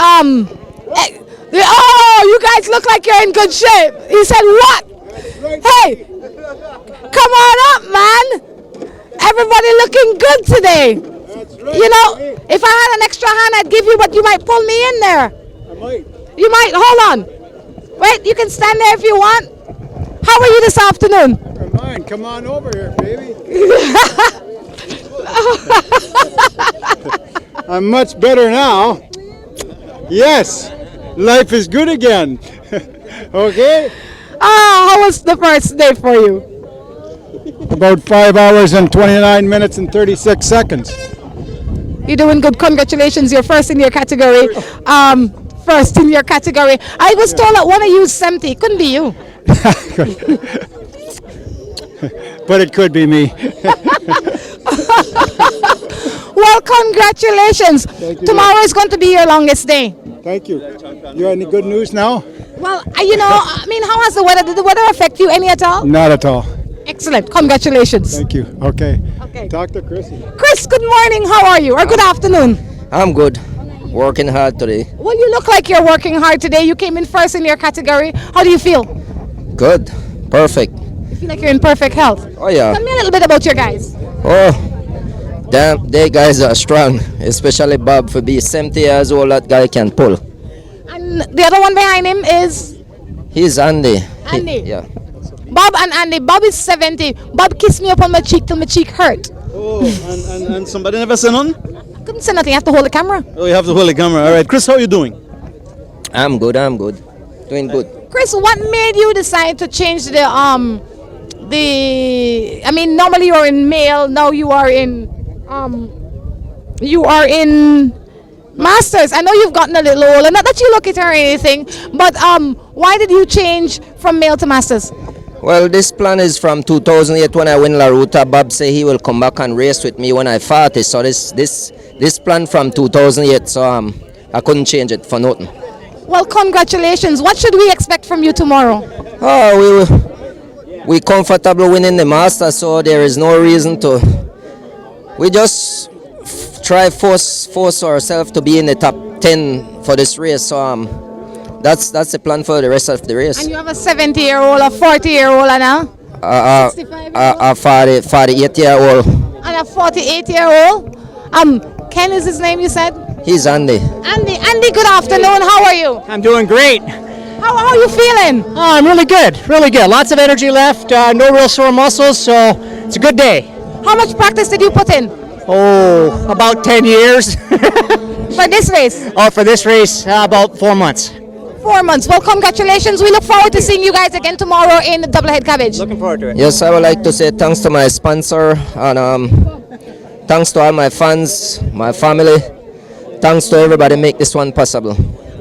oh, you guys look like you're in good shape. He said, what? Hey, come on up, man. Everybody looking good today. If I had an extra hand, I'd give you, but you might pull me in there. I might. You might. Hold on. Wait, you can stand there if you want. How are you this afternoon? I'm fine. Come on over here, baby. I'm much better now. Yes, life is good again. Okay? How was the first day for you? About 5 hours and 29 minutes and 36 seconds. You're doing good. Congratulations. You're first in your category. First in your category. I was told that one of you is 70. Couldn't be you. But it could be me. Well, congratulations. Tomorrow is going to be your longest day. Thank you. You have any good news now? Well, how has the weather? Did the weather affect you any at all? Not at all. Excellent. Congratulations. Thank you. Okay. Okay. Talk to Chrissy. Chris, good morning. How are you? Or good afternoon. I'm good. Working hard today. Well, you look like you're working hard today. You came in first in your category. How do you feel? Good. Perfect. You feel like you're in perfect health? Oh, yeah. Tell me a little bit about your guys. Oh, damn, they guys are strong. Especially Bob for being 70 years old, that guy can pull. And the other one behind him is? He's Andy. Andy. Yeah. Bob and Andy. Bob is 70. Bob kissed me up on my cheek till my cheek hurt. Oh, and somebody never said nothing? Couldn't say nothing. You have to hold the camera. Oh, you have to hold the camera. All right, Chris, how are you doing? I'm good. Doing good. Chris, what made you decide to change the I mean, normally you're in male, now you are in masters. I know you've gotten a little older, not that you look it or anything, but why did you change from male to masters? Well, this plan is from 2008 when I win La Ruta. Bob said he will come back and race with me when I 40. So this plan from 2008, so I couldn't change it for nothing. Well, congratulations. What should we expect from you tomorrow? Oh, we comfortable winning the master, so there is no reason to. We just try force ourselves to be in the top 10 for this race. So that's the plan for the rest of the race. And you have a 70-year-old, a 40-year-old, and a 48-year-old. And a 48-year-old. Ken is his name, you said? He's Andy. Andy, good afternoon. How are you? I'm doing great. How are you feeling? Oh, I'm really good. Lots of energy left. No real sore muscles, so it's a good day. How much practice did you put in? Oh, about 10 years. For this race? Oh, for this race, about 4 months. 4 months. Well, congratulations. We look forward to seeing you guys again tomorrow in the Doublehead Cabbage. Looking forward to it. Yes, I would like to say thanks to my sponsor and thanks to all my fans, my family. Thanks to everybody make this one possible.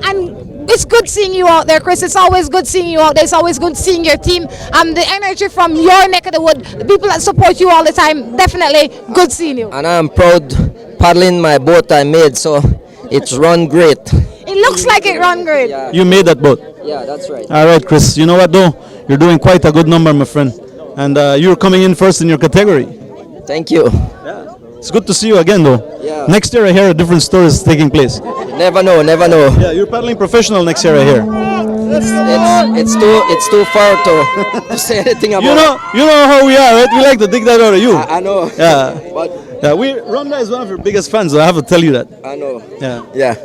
And it's good seeing you out there, Chris. It's always good seeing you out there. It's always good seeing your team. The energy from your neck of the wood, the people that support you all the time, definitely good seeing you. And I'm proud paddling my boat I made, so it's run great. It looks like it run great. You made that boat? Yeah, that's right. All right, Chris. You know what, though? You're doing quite a good number, my friend. And you're coming in first in your category. Thank you. It's good to see you again, though. Yeah. Next year, I hear a different story is taking place. Never know. Yeah, you're paddling professional next year, I hear. It's too far to say anything about. You know how we are, right? We like to dig that out of you. I know. Yeah. Ronda is one of your biggest fans, so I have to tell you that. I know. Yeah. Yeah.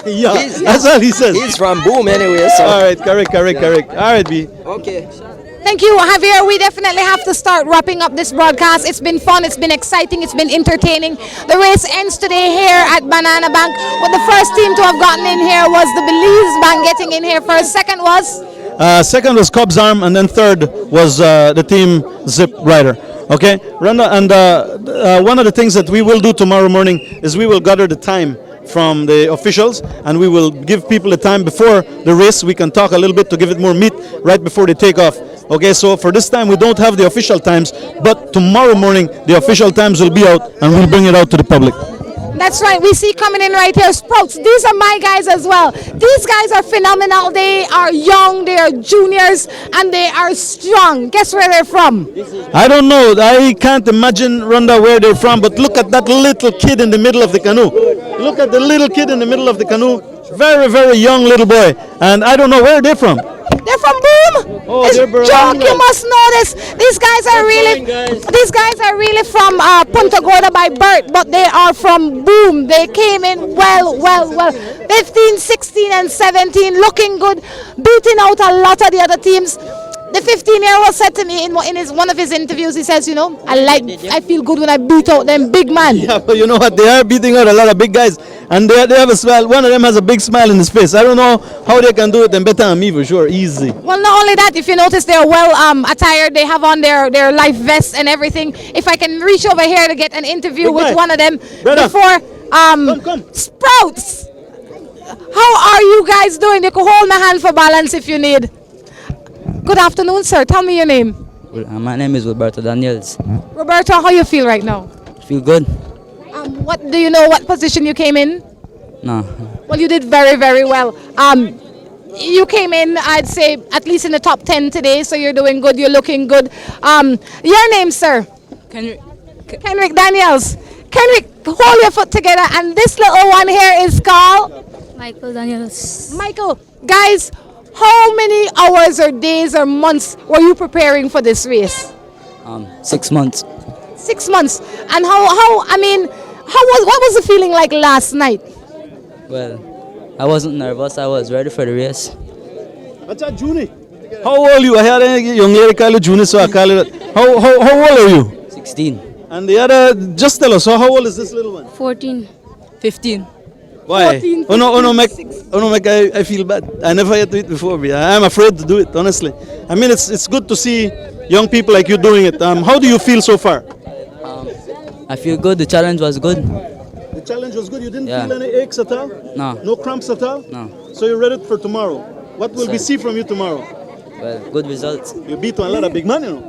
Yeah, that's all he says. He's from Boom anyway, so. All right, correct. All right, B. Okay. Thank you, Javier. We definitely have to start wrapping up this broadcast. It's been fun, it's been exciting, it's been entertaining. The race ends today here at Banana Bank. Well, the first team to have gotten in here was the Belize Bank getting in here first. Second was? Second was Cobb's Arm, and then third was the team Zip Rider. Okay, Randa, and one of the things that we will do tomorrow morning is we will gather the time from the officials, and we will give people the time before the race. We can talk a little bit to give it more meat right before they take off. Okay, so for this time we don't have the official times, but tomorrow morning the official times will be out and we'll bring it out to the public. That's right, we see coming in right here, Sprouts. These are my guys as well. These guys are phenomenal. They are young, they are juniors, and they are strong. Guess where they're from? I don't know, I can't imagine, Rhonda, where they're from, but look at that little kid in the middle of the canoe. Look at the little kid in the middle of the canoe. Very, very young little boy. And I don't know where they're from. They're from Boom. Oh, it's they're joke. You must know this. These guys are really from Punta Gorda by birth, but they are from Boom. They came in well. 15, 16, and 17, looking good, beating out a lot of the other teams. The 15-year-old said to me in one of his interviews, he says, I feel good when I beat out them big man. Yeah, but you know what? They are beating out a lot of big guys, and they have a smile. One of them has a big smile in his face. I don't know how they can do it, and better than me for sure, easy. Well, not only that, if you notice, they're well attired. They have on their life vests and everything. If I can reach over here to get an interview with one of them before Sprouts. How are you guys doing? You can hold my hand for balance if you need. Good afternoon, sir. Tell me your name. My name is Roberto Daniels. Roberto, how you feel right now? Feel good? What do you know? What position you came in? No. Well, you did very, very well. You came in, I'd say, at least in the top 10 today, so you're doing good. You're looking good. Your name, sir? Kenrick Daniels. Kenrick, hold your foot together. And this little one here is called? Michael Daniels. Michael, guys, how many hours or days or months were you preparing for this race? 6 months. 6 months. And what was the feeling like last night? Well, I wasn't nervous. I was ready for the race. What's that, Junie? How old are you? I had a young lady call you Junior, so I call it. How old are you? 16. And the other, just tell us, so how old is this little one? 14. 15. Why? 14, Oh no, Mac, I feel bad. I never had to do it before. I'm afraid to do it, honestly. I mean, it's good to see young people like you doing it. How do you feel so far? I feel good. The challenge was good. The challenge was good. You didn't Yeah. feel any aches at all? No. No cramps at all? No. So you're ready for tomorrow. What will we see from you tomorrow? Well, good results. You beat a lot of big man, you know.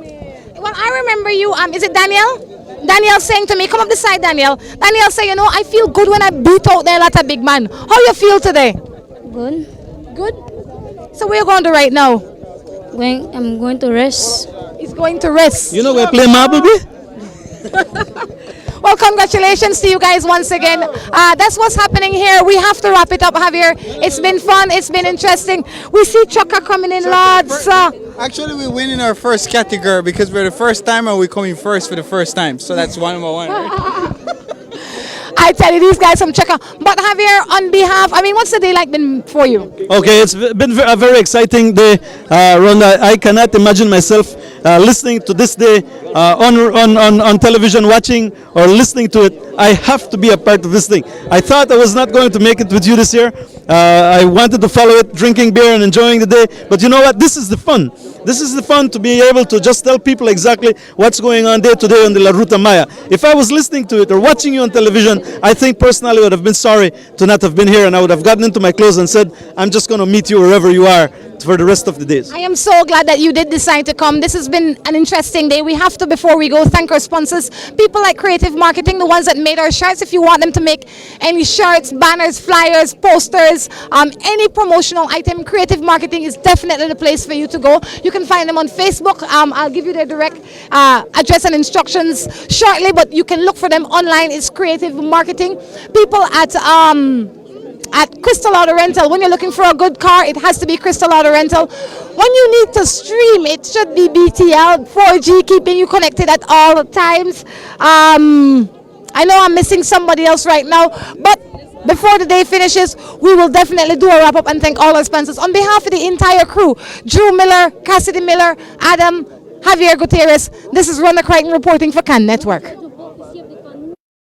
Well, I remember you. Is it Daniel? Daniel saying to me, "Come up the side, Daniel." Daniel say, "You know, I feel good when I beat out there a lot of big man." How you feel today? Good. Good. So where you going to right now? I'm going to rest. He's going to rest. You know we play marble, be? Well, congratulations to you guys once again. That's what's happening here. We have to wrap it up, Javier. It's been fun. It's been interesting. We see Chaka coming in, lads. Actually, we win in our first category because we're the first time and we're coming first for the first time. So that's 1-1. Right? I tell you, these guys from Chaka. But Javier, on behalf, what's the day like been for you? Okay, it's been a very exciting day, Rhonda. I cannot imagine myself listening to this day on television, watching or listening to it. I have to be a part of this thing. I thought I was not going to make it with you this year. I wanted to follow it, drinking beer and enjoying the day. But you know what? This is the fun. This is the fun to be able to just tell people exactly what's going on day to day on the La Ruta Maya. If I was listening to it or watching you on television, I think personally I would have been sorry to not have been here, and I would have gotten into my clothes and said, I'm just going to meet you wherever you are for the rest of the days. I am so glad that you did decide to come. This has been an interesting day. We have to, before we go, thank our sponsors, people like Creative Marketing, the ones that made our shirts. If you want them to make any shirts, banners, flyers, posters, any promotional item, Creative Marketing is definitely the place for you to go. You can find them on Facebook. I'll give you their direct address and instructions shortly, but you can look for them online. It's Creative Marketing. People at Crystal Auto Rental. When you're looking for a good car, it has to be Crystal Auto Rental. When you need to stream, it should be BTL 4G, keeping you connected at all times. I know I'm missing somebody else right now, but before the day finishes, we will definitely do a wrap-up and thank all our sponsors. On behalf of the entire crew, Drew Miller, Cassidy Miller, Adam, Javier Gutierrez, this is Ronda Crichton reporting for Can Network.